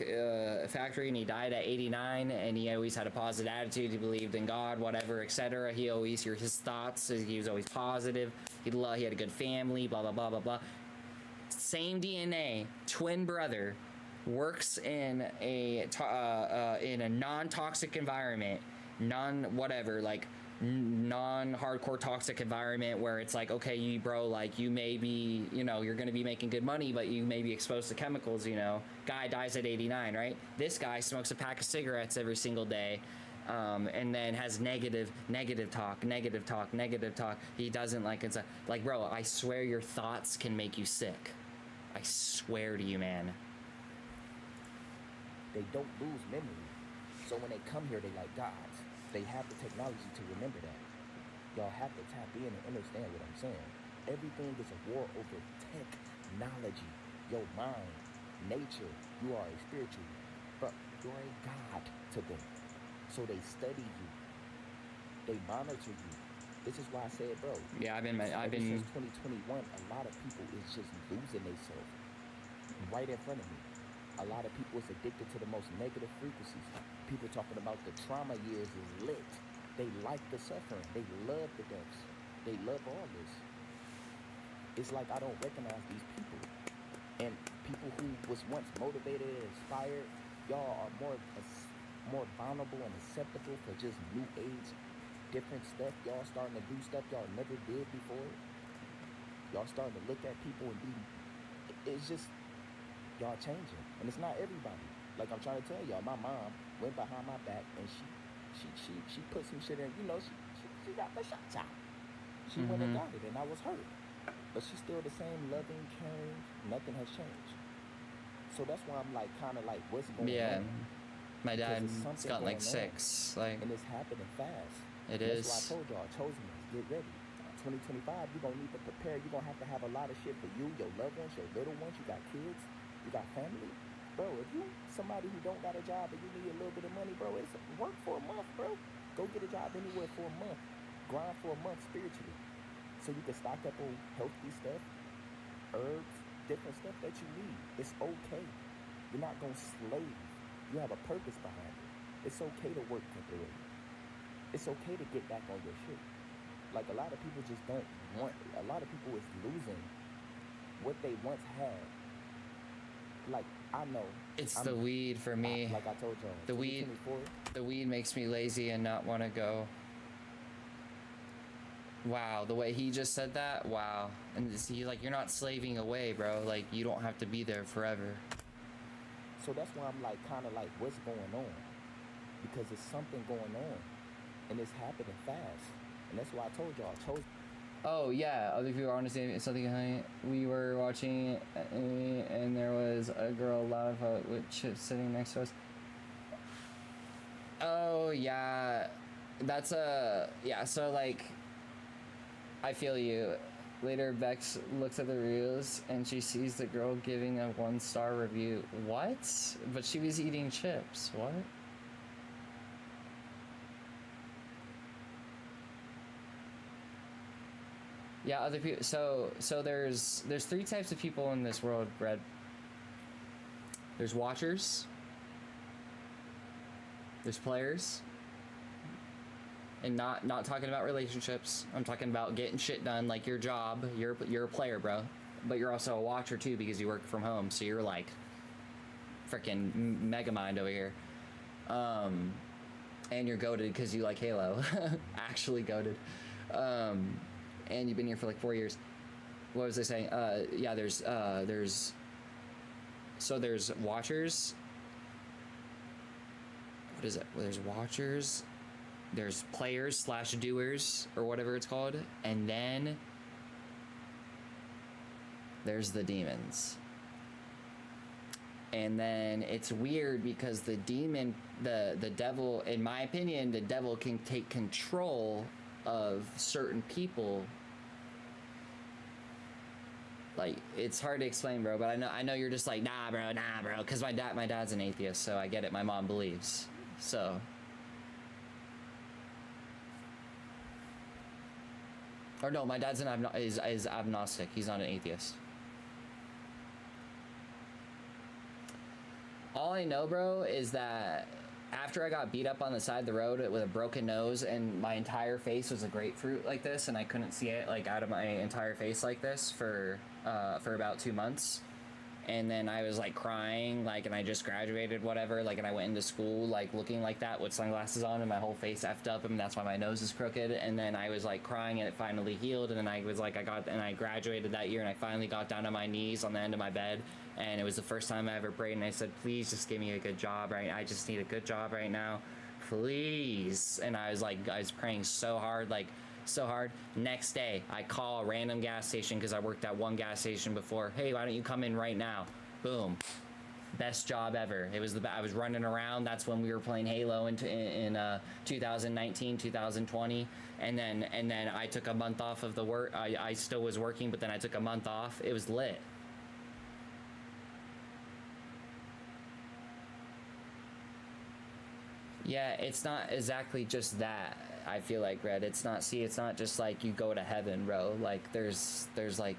factory and he died at 89, and he always had a positive attitude. He believed in God, whatever, etc. He always, his thoughts, he was always positive. He had a good family, blah, blah, blah, blah, blah. Same DNA, twin brother, works in a non-toxic environment, non-hardcore toxic environment where it's like, okay, you bro, like, you may be, you know, you're gonna be making good money, but you may be exposed to chemicals, you know. Guy dies at 89, right? This guy smokes a pack of cigarettes every single day, and then has negative talk. He doesn't like, it's like, bro, I swear your thoughts can make you sick. I swear to you, man. They don't lose memory. So when they come here, they like gods. They have the technology to remember that. Y'all have to tap in and understand what I'm saying. Everything is a war over technology. Your mind, nature, you are a spiritual. But you're a god to them. So they study you. They monitor you. This is why I said, bro. Yeah, I've been Ever since 2021, a lot of people is just losing themselves right in front of me. A lot of people is addicted to the most negative frequencies. People talking about the trauma years is lit. They like the suffering. They love the deaths. They love all this. It's like I don't recognize these people. And people who was once motivated and inspired, y'all are more vulnerable and acceptable for just new age, different stuff. Y'all starting to do stuff y'all never did before. Y'all starting to look at people and be, it's just, y'all changing. And it's not everybody. Like I'm trying to tell y'all, my mom went behind my back and she put some shit in, you know, she got the shot out. She went and got it and I was hurt. But she's still the same loving, caring, nothing has changed. So that's why I'm like kinda like what's going on? My dad's Because gotten like something 6. Like and it's happening fast. it That's is. why I told y'all, chosen ones, get ready. 2025, you're gonna need to prepare. You're gonna have a lot of shit for you, your loved ones, your little ones. You got kids, you got family. Bro, if you somebody who don't got a job and you need a little bit of money, bro, it's work for a month, bro. Go get a job anywhere for a month. Grind for a month spiritually. So you can stock up on healthy stuff, herbs, different stuff that you need. It's okay. You're not gonna slave. You have a purpose behind it. It's okay to work temporarily. It's okay to get back on your shit. Like a lot of people just don't want, a lot of people is losing what they once had. Like I know. It's the weed for me. Like I told y'all. The weed. The weed makes me lazy and not want to go. Wow, the way he just said that, wow. And see, like, you're not slaving away, bro. Like, you don't have to be there forever. So that's why I'm like, kind of like, what's going on? Because there's something going on, and it's happening fast. And that's why I told y'all, Oh yeah, other people are understanding something behind it. We were watching and there was a girl loud with chips sitting next to us. Oh yeah, that's yeah. So like, I feel you. Later, Bex looks at the reels and she sees the girl giving a 1-star review. What? But she was eating chips. What? Yeah, other people. So there's 3 types of people in this world, Brad. There's watchers. There's players. And not talking about relationships. I'm talking about getting shit done, like your job. You're a player, bro. But you're also a watcher too because you work from home. So you're like freaking mega mind over here. And you're goated because you like Halo. Actually goated. And you've been here for like 4 years. What was I saying? Yeah, there's watchers. What is it? Well, there's watchers. There's players / doers or whatever it's called. And then there's the demons. And then it's weird because the demon, the devil, in my opinion, the devil can take control of certain people. Like, it's hard to explain, bro, but I know you're just like, nah, bro, because my dad's an atheist, so I get it. My mom believes, so. Or no, my dad's is agnostic. He's not an atheist. All I know, bro, is that after I got beat up on the side of the road with a broken nose and my entire face was a grapefruit like this and I couldn't see it like out of my entire face like this for about 2 months. And then I was like crying, like, and I just graduated, whatever, like, and I went into school like looking like that with sunglasses on and my whole face effed up and that's why my nose is crooked. And then I was like crying and it finally healed. And then I was like, I graduated that year and I finally got down on my knees on the end of my bed. And it was the first time I ever prayed and I said, please just give me a good job, right? I just need a good job right now, please. And I was praying so hard, like, so hard. Next day, I call a random gas station because I worked at one gas station before. Hey, why don't you come in right now? Boom. Best job ever. It was I was running around. That's when we were playing Halo in 2019, 2020. And then I took a month off of the work. I still was working, but then I took a month off. It was lit. Yeah, it's not exactly just that. I feel like, Red. It's not. See, it's not just like you go to heaven, bro. Like there's like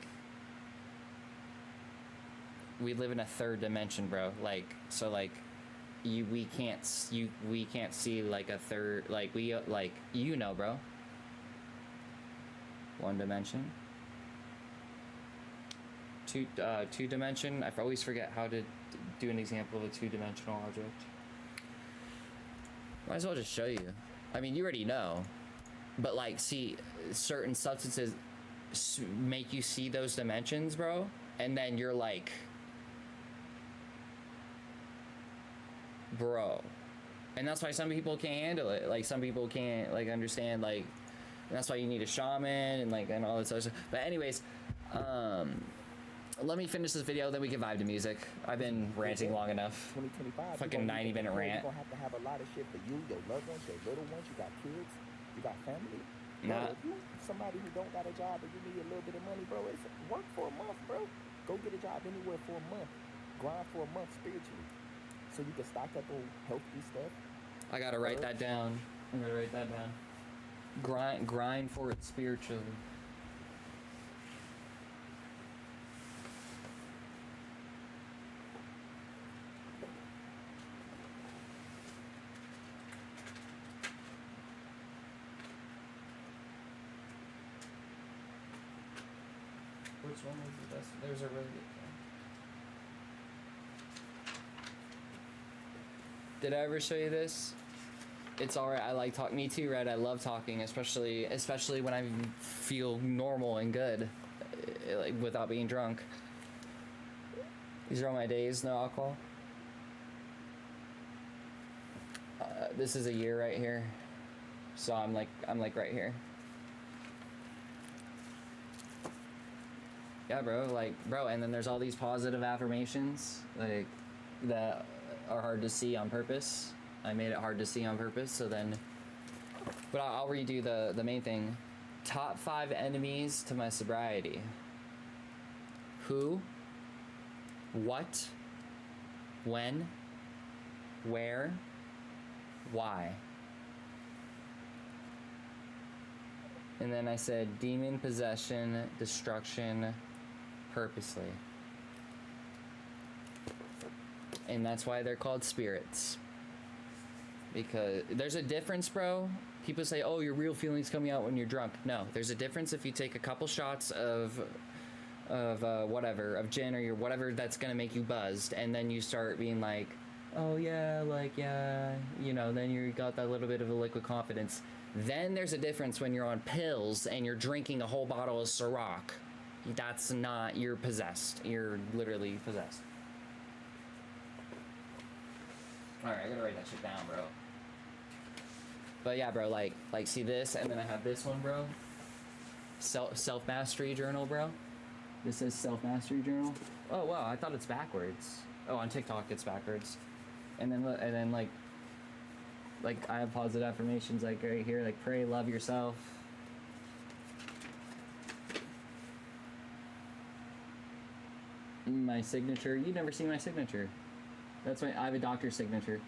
we live in a third dimension, bro. Like so, like we can't see like a third, like we like bro. One dimension. Two dimension. I always forget how to do an example of a two-dimensional object. Might as well just show you. I mean, you already know, but like, see, certain substances make you see those dimensions, bro, and then you're like, bro, and that's why some people can't handle it. Like, some people can't like understand, like, and that's why you need a shaman and like and all this other stuff. But anyways, let me finish this video, then we can vibe to music. I've been ranting long enough. 2025. Fucking 90-minute rant. You're gonna have a lot of shit for you, your loved ones, your little ones. You got kids, you got family. Nah. Bro, if you somebody who don't got a job and you need a little bit of money, bro, it's work for a month, bro. Go get a job anywhere for a month. Grind for a month spiritually, so you can stock up on healthy stuff. I gotta write that down. I'm gonna write that down. Grind for it spiritually. Which one was the best? There's a really good one. Did I ever show you this? It's alright. I like talk. Me too, Red. I love talking, especially when I feel normal and good, like without being drunk. These are all my days, no alcohol. This is a year right here, so I'm like right here. Yeah, bro, and then there's all these positive affirmations, like, that are hard to see on purpose. I made it hard to see on purpose, so then, but I'll redo the main thing. Top 5 enemies to my sobriety. Who, what, when, where, why. And then I said demon possession, destruction, purposely. And that's why they're called spirits. Because there's a difference, bro. People say, oh, your real feelings coming out when you're drunk. No, there's a difference if you take a couple shots of whatever, of gin or your whatever that's gonna make you buzzed, and then you start being like, oh yeah, like, yeah, you know, then you got that little bit of a liquid confidence. Then there's a difference when you're on pills and you're drinking a whole bottle of Ciroc. That's not, you're possessed. You're literally possessed. Alright, I gotta write that shit down, bro. But yeah, bro, like see this, and then I have this one, bro. Self-mastery journal, bro. This is self-mastery journal. Oh, wow, I thought it's backwards. Oh, on TikTok it's backwards. And then like I have positive affirmations like right here, like pray, love yourself. My signature, you've never seen my signature. That's I have a doctor's signature.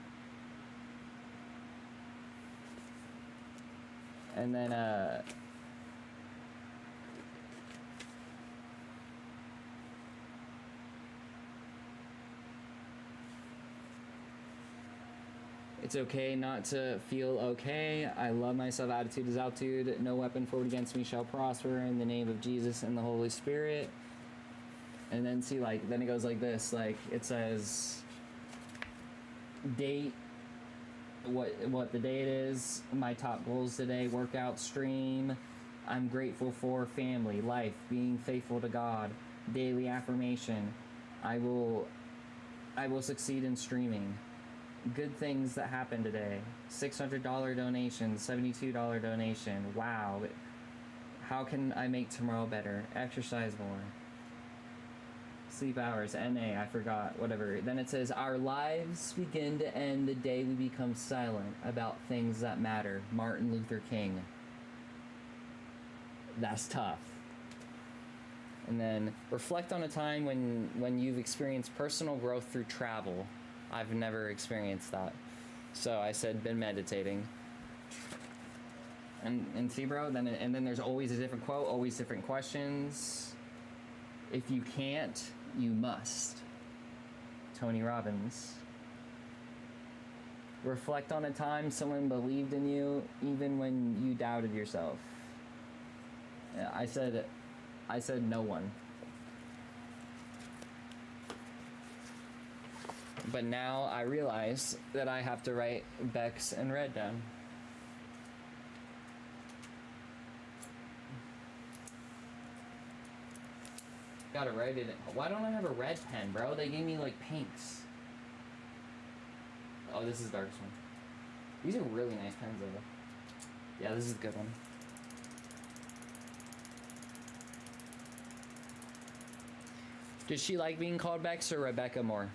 And then it's okay not to feel okay. I love myself. Attitude is altitude. No weapon formed against me shall prosper. In the name of Jesus and the Holy Spirit. And then see, like, then it goes like this. Like, it says date, what the date is, my top goals today, workout stream. I'm grateful for family, life, being faithful to God. Daily affirmation. I will succeed in streaming. Good things that happened today. $600 donation, $72 donation. Wow. How can I make tomorrow better? Exercise more. Sleep hours, NA, I forgot, whatever. Then it says, our lives begin to end the day we become silent about things that matter. Martin Luther King. That's tough. And then reflect on a time when you've experienced personal growth through travel. I've never experienced that. So I said, been meditating. And see, bro, then there's always a different quote, always different questions. If you can't, you must. Tony Robbins. Reflect on a time someone believed in you, even when you doubted yourself. I said no one. But now I realize that I have to write Bex and Red down. Gotta write it. Why don't I have a red pen, bro? They gave me like pinks. Oh, this is the darkest one. These are really nice pens, though. Yeah, this is a good one. Does she like being called Bex or Rebecca more?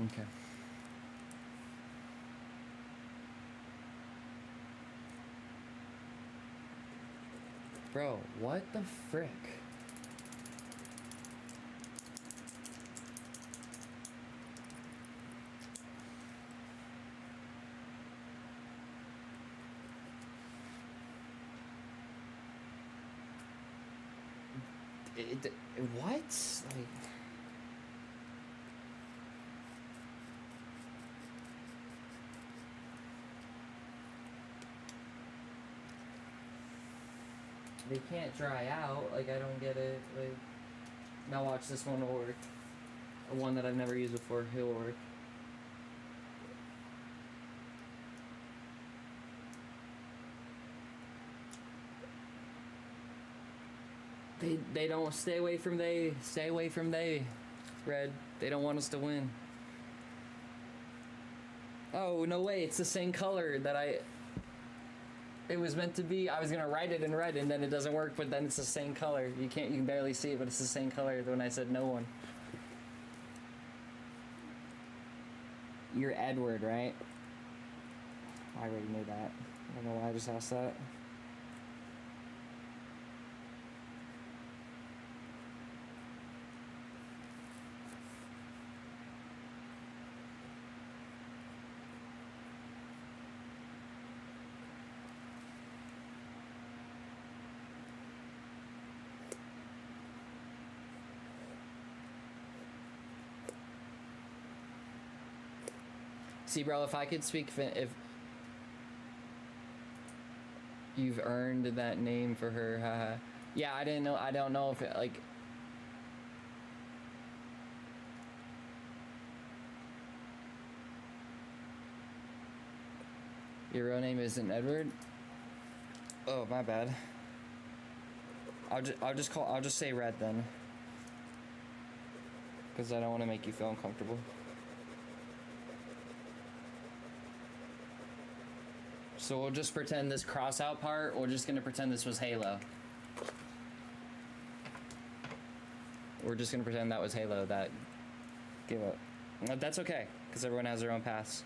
Okay. Bro, what the frick? What? Like... They can't dry out, like I don't get it, like... Now watch, this one will work. One that I've never used before, it'll work. They don't, stay away from they, Red. They don't want us to win. Oh, no way, it's the same color that it was meant to be. I was gonna write it in red and then it doesn't work, but then it's the same color. You can barely see it, but it's the same color when I said no one. You're Edward, right? I already knew that. I don't know why I just asked that. See, bro, if I could speak if you've earned that name for her, haha. Yeah, I didn't know. I don't know if it, like. Your real name isn't Edward? Oh, my bad. I'll just say Red then. Because I don't want to make you feel uncomfortable. So we'll just pretend this cross out part, we're just gonna pretend this was Halo. We're just gonna pretend that was Halo, that gave up. That's okay, because everyone has their own paths.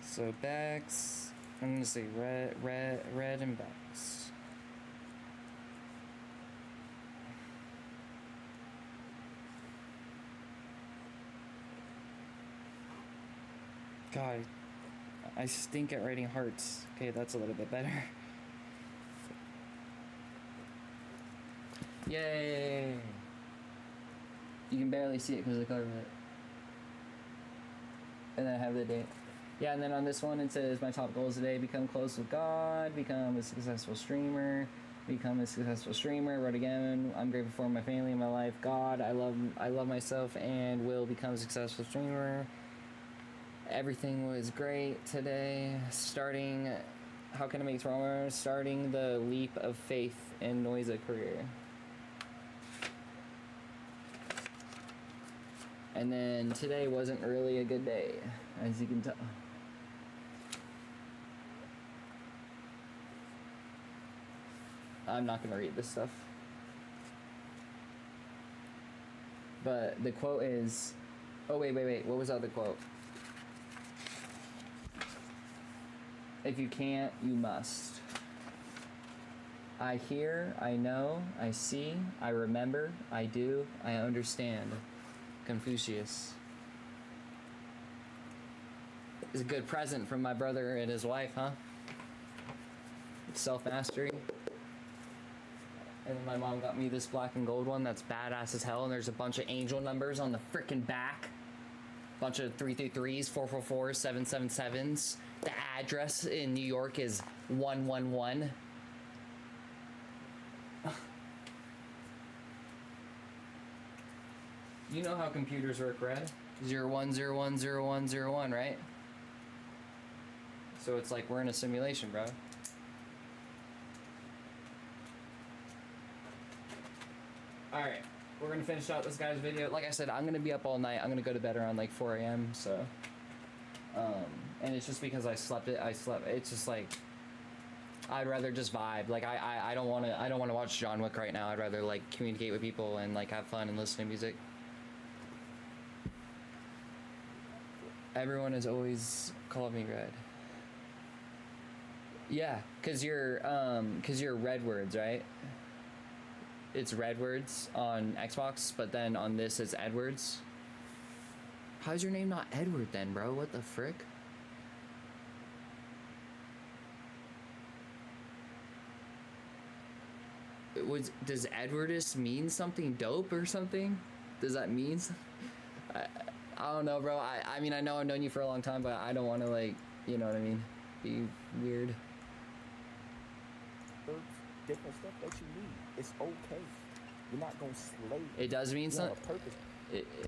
So Bex, I'm gonna say red and Bex. God, I stink at writing hearts. Okay, that's a little bit better. Yay! You can barely see it because of the color of it. And then I have the date. Yeah, and then on this one it says, my top goals today: become close with God, become a successful streamer, wrote again, I'm grateful for my family and my life. God, I love myself and will become a successful streamer. Everything was great today. How can I make tomorrow? Starting the leap of faith in Noisa career. And then today wasn't really a good day, as you can tell. I'm not gonna read this stuff. But the quote is, Oh, wait. What was the other quote? If you can't, you must. I hear, I know, I see, I remember, I do, I understand. Confucius. It's a good present from my brother and his wife, huh? Self-mastery. And then my mom got me this black and gold one that's badass as hell, and there's a bunch of angel numbers on the frickin' back. Bunch of 333s, 444s, 777s. The address in New York is 111. You know how computers work, Red? 01010101, right? So it's like we're in a simulation, bro. Alright, we're gonna finish out this guy's video. Like I said, I'm gonna be up all night. I'm gonna go to bed around like 4 a.m. So, and it's just because I slept. It's just like I'd rather just vibe. Like I don't want to watch John Wick right now. I'd rather like communicate with people and like have fun and listen to music. Everyone has always called me Red. Yeah, cause you're Redwords, right? It's Redwords on Xbox, but then on this it's Edwards. How's your name not Edward then, bro? What the frick? Does Edwardus mean something dope or something? Does that mean I don't know, bro. I mean, I know I've known you for a long time, but I don't want to, like, you know what I mean, be weird. Different stuff that you need. It's okay. You're not gonna slay. It does mean something.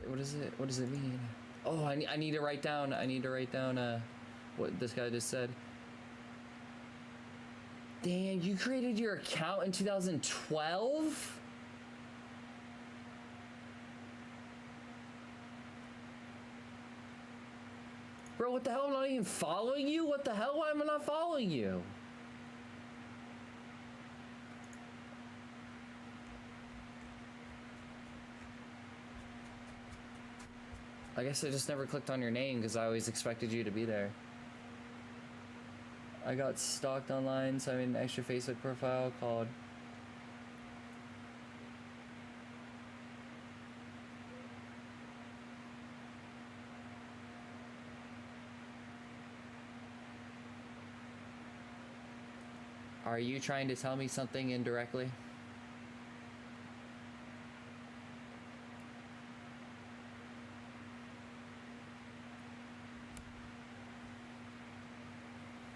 What is it? What does it mean? Oh, I need to write down. What this guy just said. Damn, you created your account in 2012? Bro, what the hell? I'm not even following you? What the hell? Why am I not following you? I guess I just never clicked on your name because I always expected you to be there. I got stalked online, so I made an extra Facebook profile called... Are you trying to tell me something indirectly?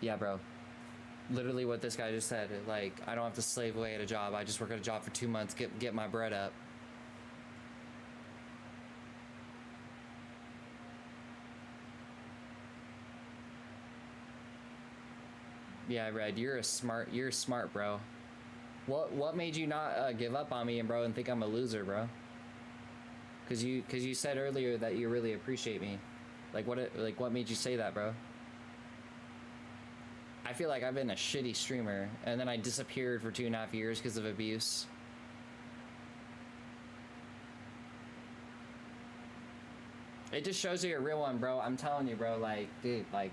Yeah, bro. Literally what this guy just said. Like, I don't have to slave away at a job. I just work at a job for 2 months, get my bread up. Yeah, Red, you're smart, bro. What made you not give up on me, and bro, and think I'm a loser, bro? Cause you said earlier that you really appreciate me. Like what made you say that, bro? I feel like I've been a shitty streamer, and then I disappeared for 2.5 years because of abuse. It just shows you a real one, bro. I'm telling you, bro. Like, dude, like,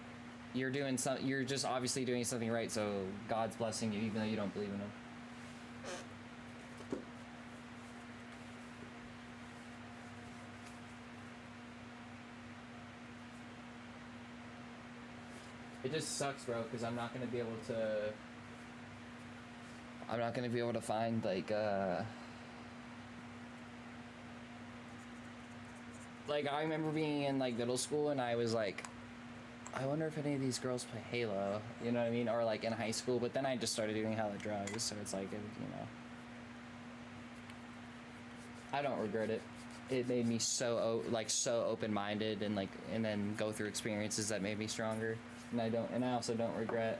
you're just obviously doing something right. So God's blessing you, even though you don't believe in Him. It just sucks, bro, because I'm not gonna be able to find like I remember being in like middle school and I was like, I wonder if any of these girls play Halo, you know what I mean, or like in high school. But then I just started doing hella drugs, so it's like, you know, I don't regret it. It made me so open-minded and then go through experiences that made me stronger. And I also don't regret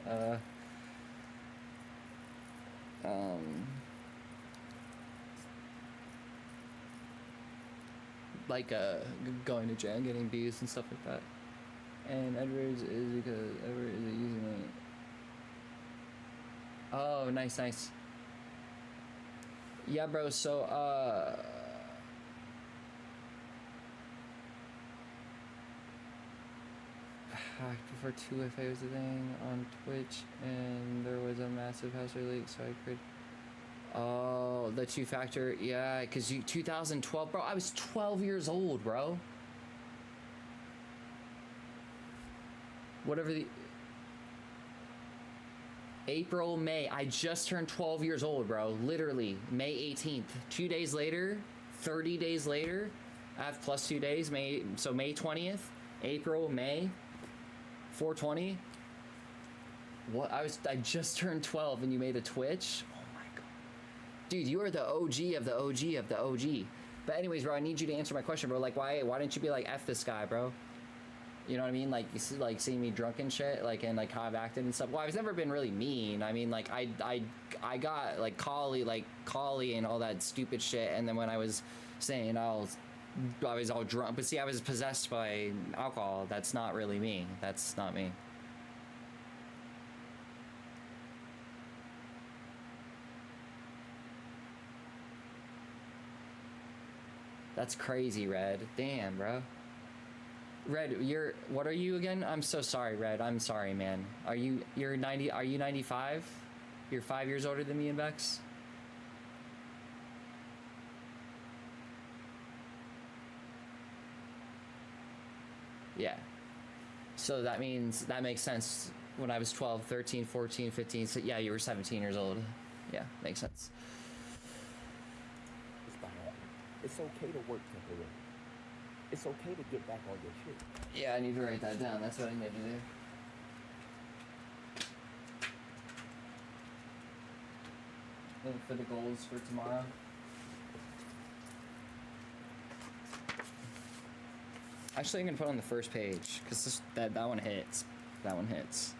going to jail and getting abused and stuff like that. And Edwards is because Edward is using it. Oh, nice. Yeah, bro, so hacked before 2FA was a thing on Twitch, and there was a massive password leak, so I could. Oh, the two-factor, yeah, because 2012, bro. I was 12 years old, bro. Whatever the. April, May. I just turned 12 years old, bro. Literally, May 18th. 2 days later, 30 days later, I have plus 2 days. May 20th, April, May, 420. What? I just turned 12 and you made a Twitch? Oh my god. Dude, you are the OG of the OG of the OG. But anyways, bro, I need you to answer my question, bro. Like, why didn't you be like, F this guy, bro? You know what I mean? Like, you see, like, seeing me drunk and shit, like, and like how I've acted and stuff. Well, I've never been really mean. I mean, like, I got like collie and all that stupid shit. And then when I was saying I was all drunk, but see, I was possessed by alcohol. That's not really me. That's not me. That's crazy, Red. Damn, bro. Red, what are you again? I'm so sorry, Red. I'm sorry, man. You're 90, are you 95? You're 5 years older than me and Bex? Yeah. So that means, that makes sense. When I was 12, 13, 14, 15, so yeah, you were 17 years old. Yeah, makes sense. It's okay to work temporarily. It's okay to get back on your shit. Yeah, I need to write that down. That's what I need to do. And for the goals for tomorrow. Actually, I'm gonna put on the first page because that one hits. That one hits.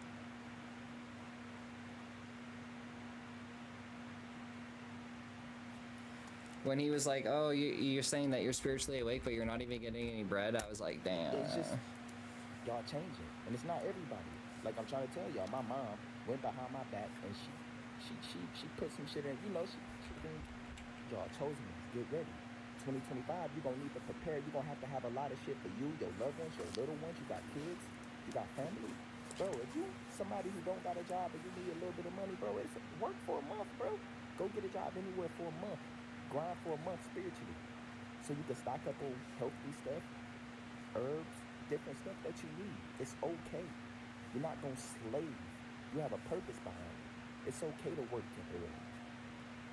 When he was like, "Oh, you're saying that you're spiritually awake, but you're not even getting any bread," I was like, "Damn." It's just y'all changing, and it's not everybody. Like I'm trying to tell y'all, my mom went behind my back and she put some shit in. You know, she y'all chose me. Get ready. 2025, you're gonna need to prepare. You're gonna have a lot of shit for you, your loved ones, your little ones. You got kids, you got family. Bro, if you somebody who don't got a job and you need a little bit of money, bro, it's work for a month, bro. Go get a job anywhere for a month. Grind for a month spiritually, so you can stock up on healthy stuff, herbs, different stuff that you need. It's okay. You're not gonna slave. You have a purpose behind it. It's okay to work temporarily.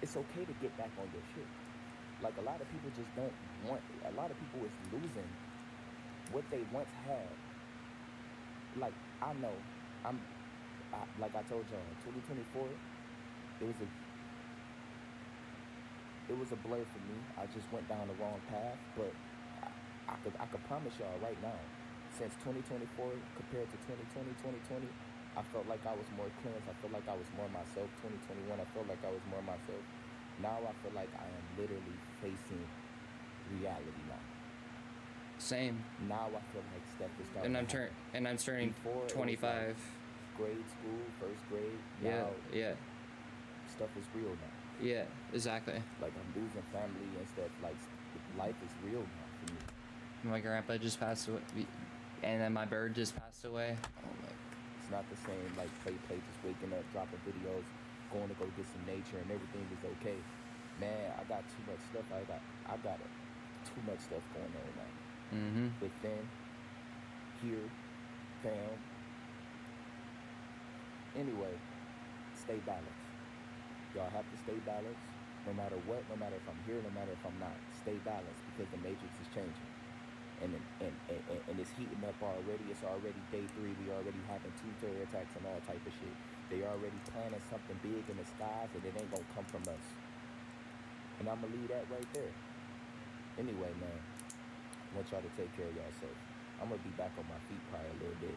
It's okay to get back on your shit. Like a lot of people just don't want. A lot of people is losing what they once had. Like I know, like I told y'all, 2024, it was a blur for me. I just went down the wrong path, but I could promise y'all right now, since 2024 compared to 2020, I felt like I was more cleansed. I felt like I was more myself. 2021, I felt like I was more myself. Now I feel like I am literally facing reality now. Same. Now I feel like stuff is starting. And I'm turning 25. Like grade school, first grade. Yeah, now, yeah. Stuff is real now. Yeah, exactly. Like I'm losing family and stuff. Like life is real now for me. My grandpa just passed away, and then my bird just passed away. Oh my. It's not the same. Like play just waking up, dropping videos, going to go get some nature, and everything is okay. Man, I got too much stuff. I got too much stuff going on now. Mm-hmm. Within, here, fam. Anyway, stay balanced. Y'all have to stay balanced no matter what, no matter if I'm here, no matter if I'm not. Stay balanced because the matrix is changing. And it's heating up already. It's already day 3. We already having 2 terror attacks and all type of shit. They already planning something big in the skies and it ain't gonna come from us. And I'ma leave that right there. Anyway, man, I want y'all to take care of yourself. I'm gonna be back on my feet probably a little bit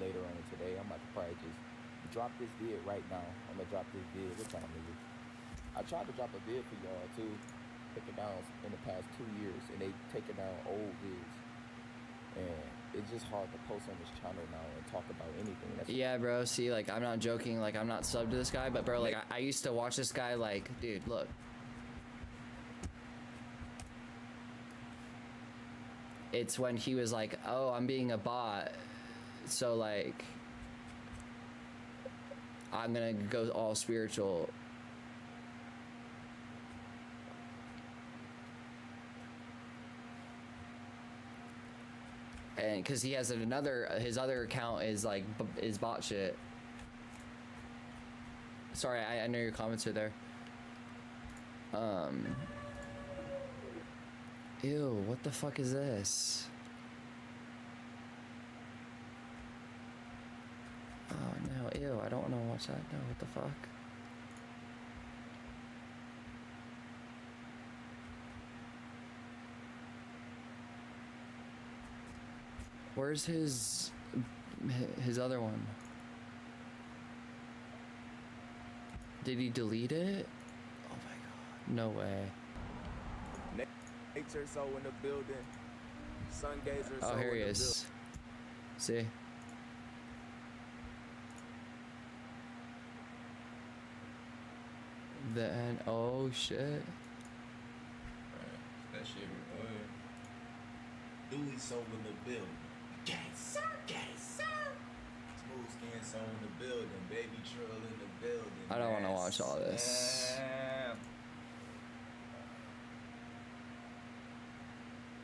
later on today. I'm about to probably just drop this vid right now. I'm gonna drop this vid. What time is it? I tried to drop a vid for y'all too. Taking down in the past 2 years, and they taking down old vids. And it's just hard to post on this channel now and talk about anything. Yeah, bro. See, like, I'm not joking. Like, I'm not subbed to this guy, but bro, like, I used to watch this guy. Like, dude, look. It's when he was like, "Oh, I'm being a bot." So like, I'm gonna go all spiritual. And because he has his other account is like, is bot shit. Sorry, I know your comments are there. Ew, what the fuck is this? Oh no, ew, I don't want to watch that. No, what the fuck? Where's his other one? Did he delete it? Oh my god, no way. Nature so in the building. Sun gazer so Oh, here he in the is. See? Then, oh shit. Right. That shit, Dewey so in the building. Gang sir, gang sir. Smooth skin so in the building. Baby Trill in the building. I don't want to watch all this.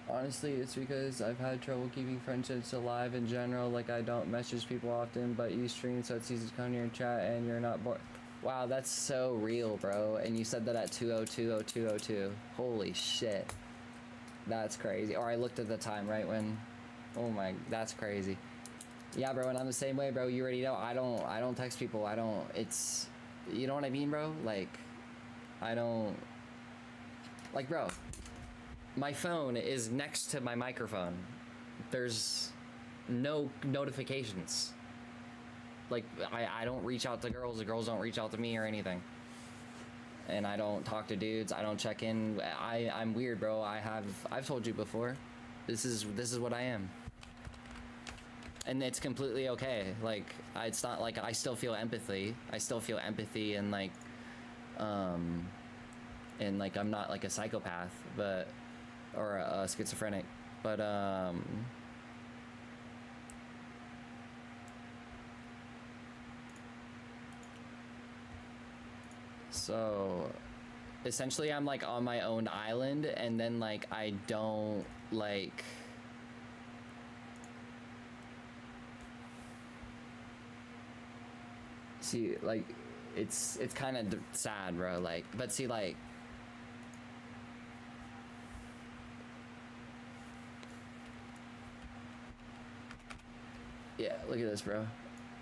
Honestly, it's because I've had trouble keeping friendships alive in general. Like, I don't message people often, but you stream, so it's easy to come to your chat and you're not bored. Wow, that's so real, bro. And you said that at 2:02:02:02. Holy shit. That's crazy. Or I looked at the time right when... Oh my... That's crazy. Yeah, bro, and I'm the same way, bro. You already know. I don't text people. I don't... It's... You know what I mean, bro? Like... I don't... Like, bro... My phone is next to my microphone. There's no notifications. Like, I don't reach out to girls, the girls don't reach out to me or anything. And I don't talk to dudes, I don't check in. I'm weird, bro. I've told you before. This is what I am. And it's completely okay. Like, it's not like I still feel empathy. I still feel empathy and like I'm not like a psychopath, but or a schizophrenic, but so essentially I'm like on my own island, and then like I don't like see, like it's kind of sad, bro. Like, but see, like yeah, look at this, bro.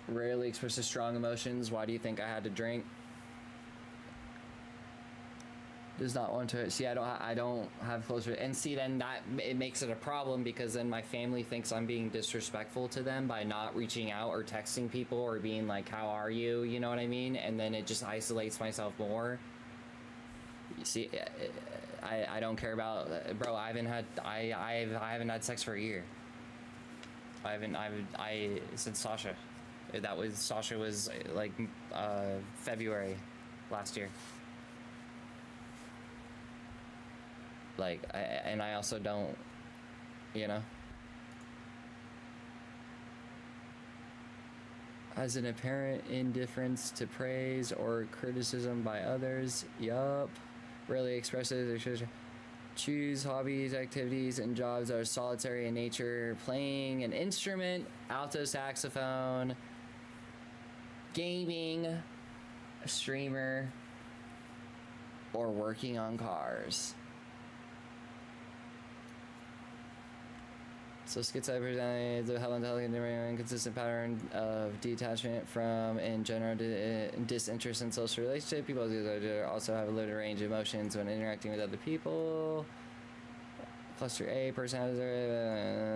Rarely expresses strong emotions. Why do you think I had to drink? Does not want to. See, I don't have closer. And see, then that it makes it a problem, because then my family thinks I'm being disrespectful to them by not reaching out or texting people or being like, "How are you?" You know what I mean? And then it just isolates myself more. You see, I don't care about, bro. I haven't had sex for a year. Since Sasha. Sasha was like February last year. Like, I also don't, you know. Has an apparent indifference to praise or criticism by others. Yup. Rarely expresses or choose hobbies, activities, and jobs that are solitary in nature. Playing an instrument, alto saxophone, gaming, a streamer, or working on cars. So schizoid presents a hell intelligent inconsistent pattern of detachment from, in general, disinterest in social relationships. People also have a limited range of emotions when interacting with other people. Cluster A, personality,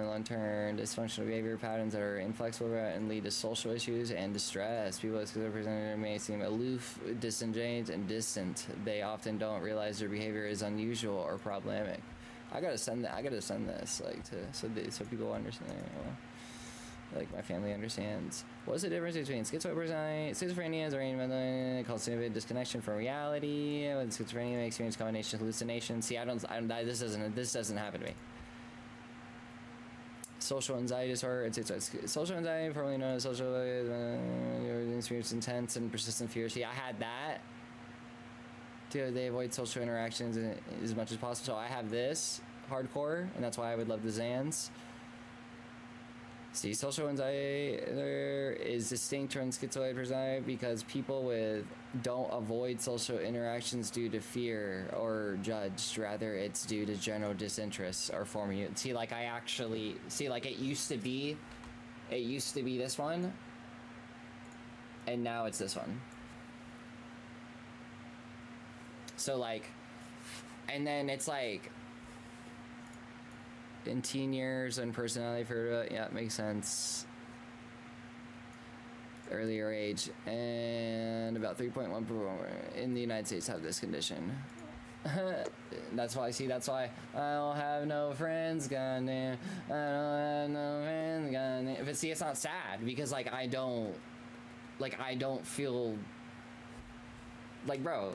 long-term dysfunctional behavior patterns that are inflexible and lead to social issues and distress. People with schizoid personality may seem aloof, disingenuous, and distant. They often don't realize their behavior is unusual or problematic. I gotta send this like so people understand. Like my family understands. What's the difference between schizoid personality, schizophrenia, or called significant disconnection from reality? When schizophrenia may experience combination hallucinations. See, this doesn't happen to me. social anxiety disorder. It's social anxiety, formerly known as social experience intense and persistent fears. See, I had that. They avoid social interactions as much as possible. So I have this hardcore, and that's why I would love the Zans. See, social anxiety there is distinct from schizoid personality because people with don't avoid social interactions due to fear or judged. Rather, it's due to general disinterest or forming. See, like I actually see, like it used to be this one, and now it's this one. So like, and then it's like in teen years and personality for yeah, it makes sense. Earlier age, and about 3.1 in the United States have this condition. That's why, see, that's why I don't have no friends, goddamn. I don't have no friends, goddamn. But see, it's not sad because like I don't feel like, bro.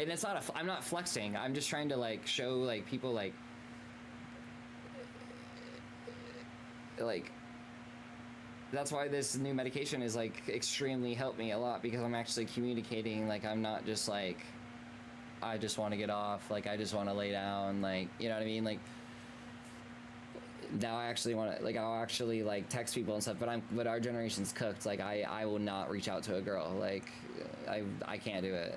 And it's not I'm not flexing. I'm just trying to like show like people like that's why this new medication is like extremely helped me a lot because I'm actually communicating. Like I'm not just like I just want to get off, like I just want to lay down, like, you know what I mean? Like now I actually want to, like I'll actually like text people and stuff, but our generation's cooked. Like I will not reach out to a girl. Like I can't do it.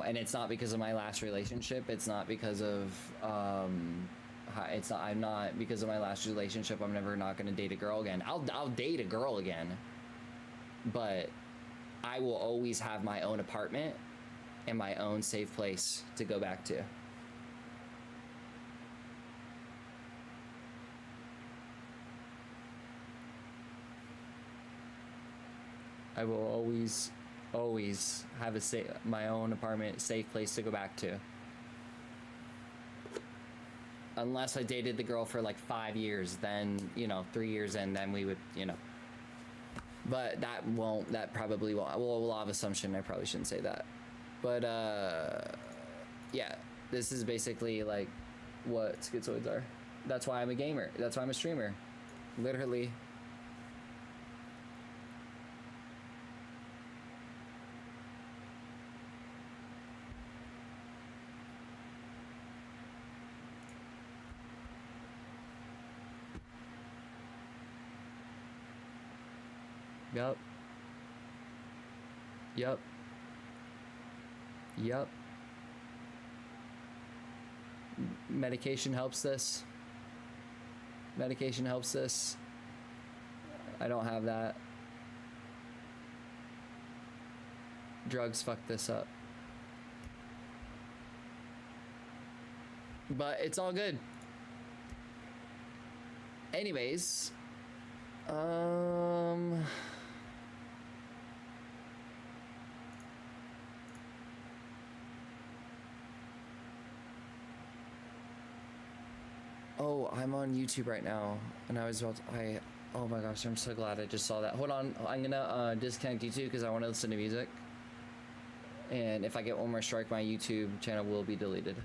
And it's not because of my last relationship. It's not because of I'm not because of my last relationship. I'm never not gonna date a girl again. I'll date a girl again, but I will always have my own apartment and my own safe place to go back to. I will always have my own apartment, safe place to go back to. Unless I dated the girl for like 5 years, then, 3 years in, then we would, But that probably won't. Well, law of assumption, I probably shouldn't say that. But, yeah, this is basically like what schizoids are. That's why I'm a gamer. That's why I'm a streamer. Literally. Yup. Medication helps this. I don't have that. Drugs fuck this up. But it's all good. Anyways, oh, I'm on YouTube right now, and I was about to, oh my gosh, I'm so glad I just saw that. Hold on, I'm gonna disconnect YouTube because I want to listen to music. And if I get one more strike, my YouTube channel will be deleted.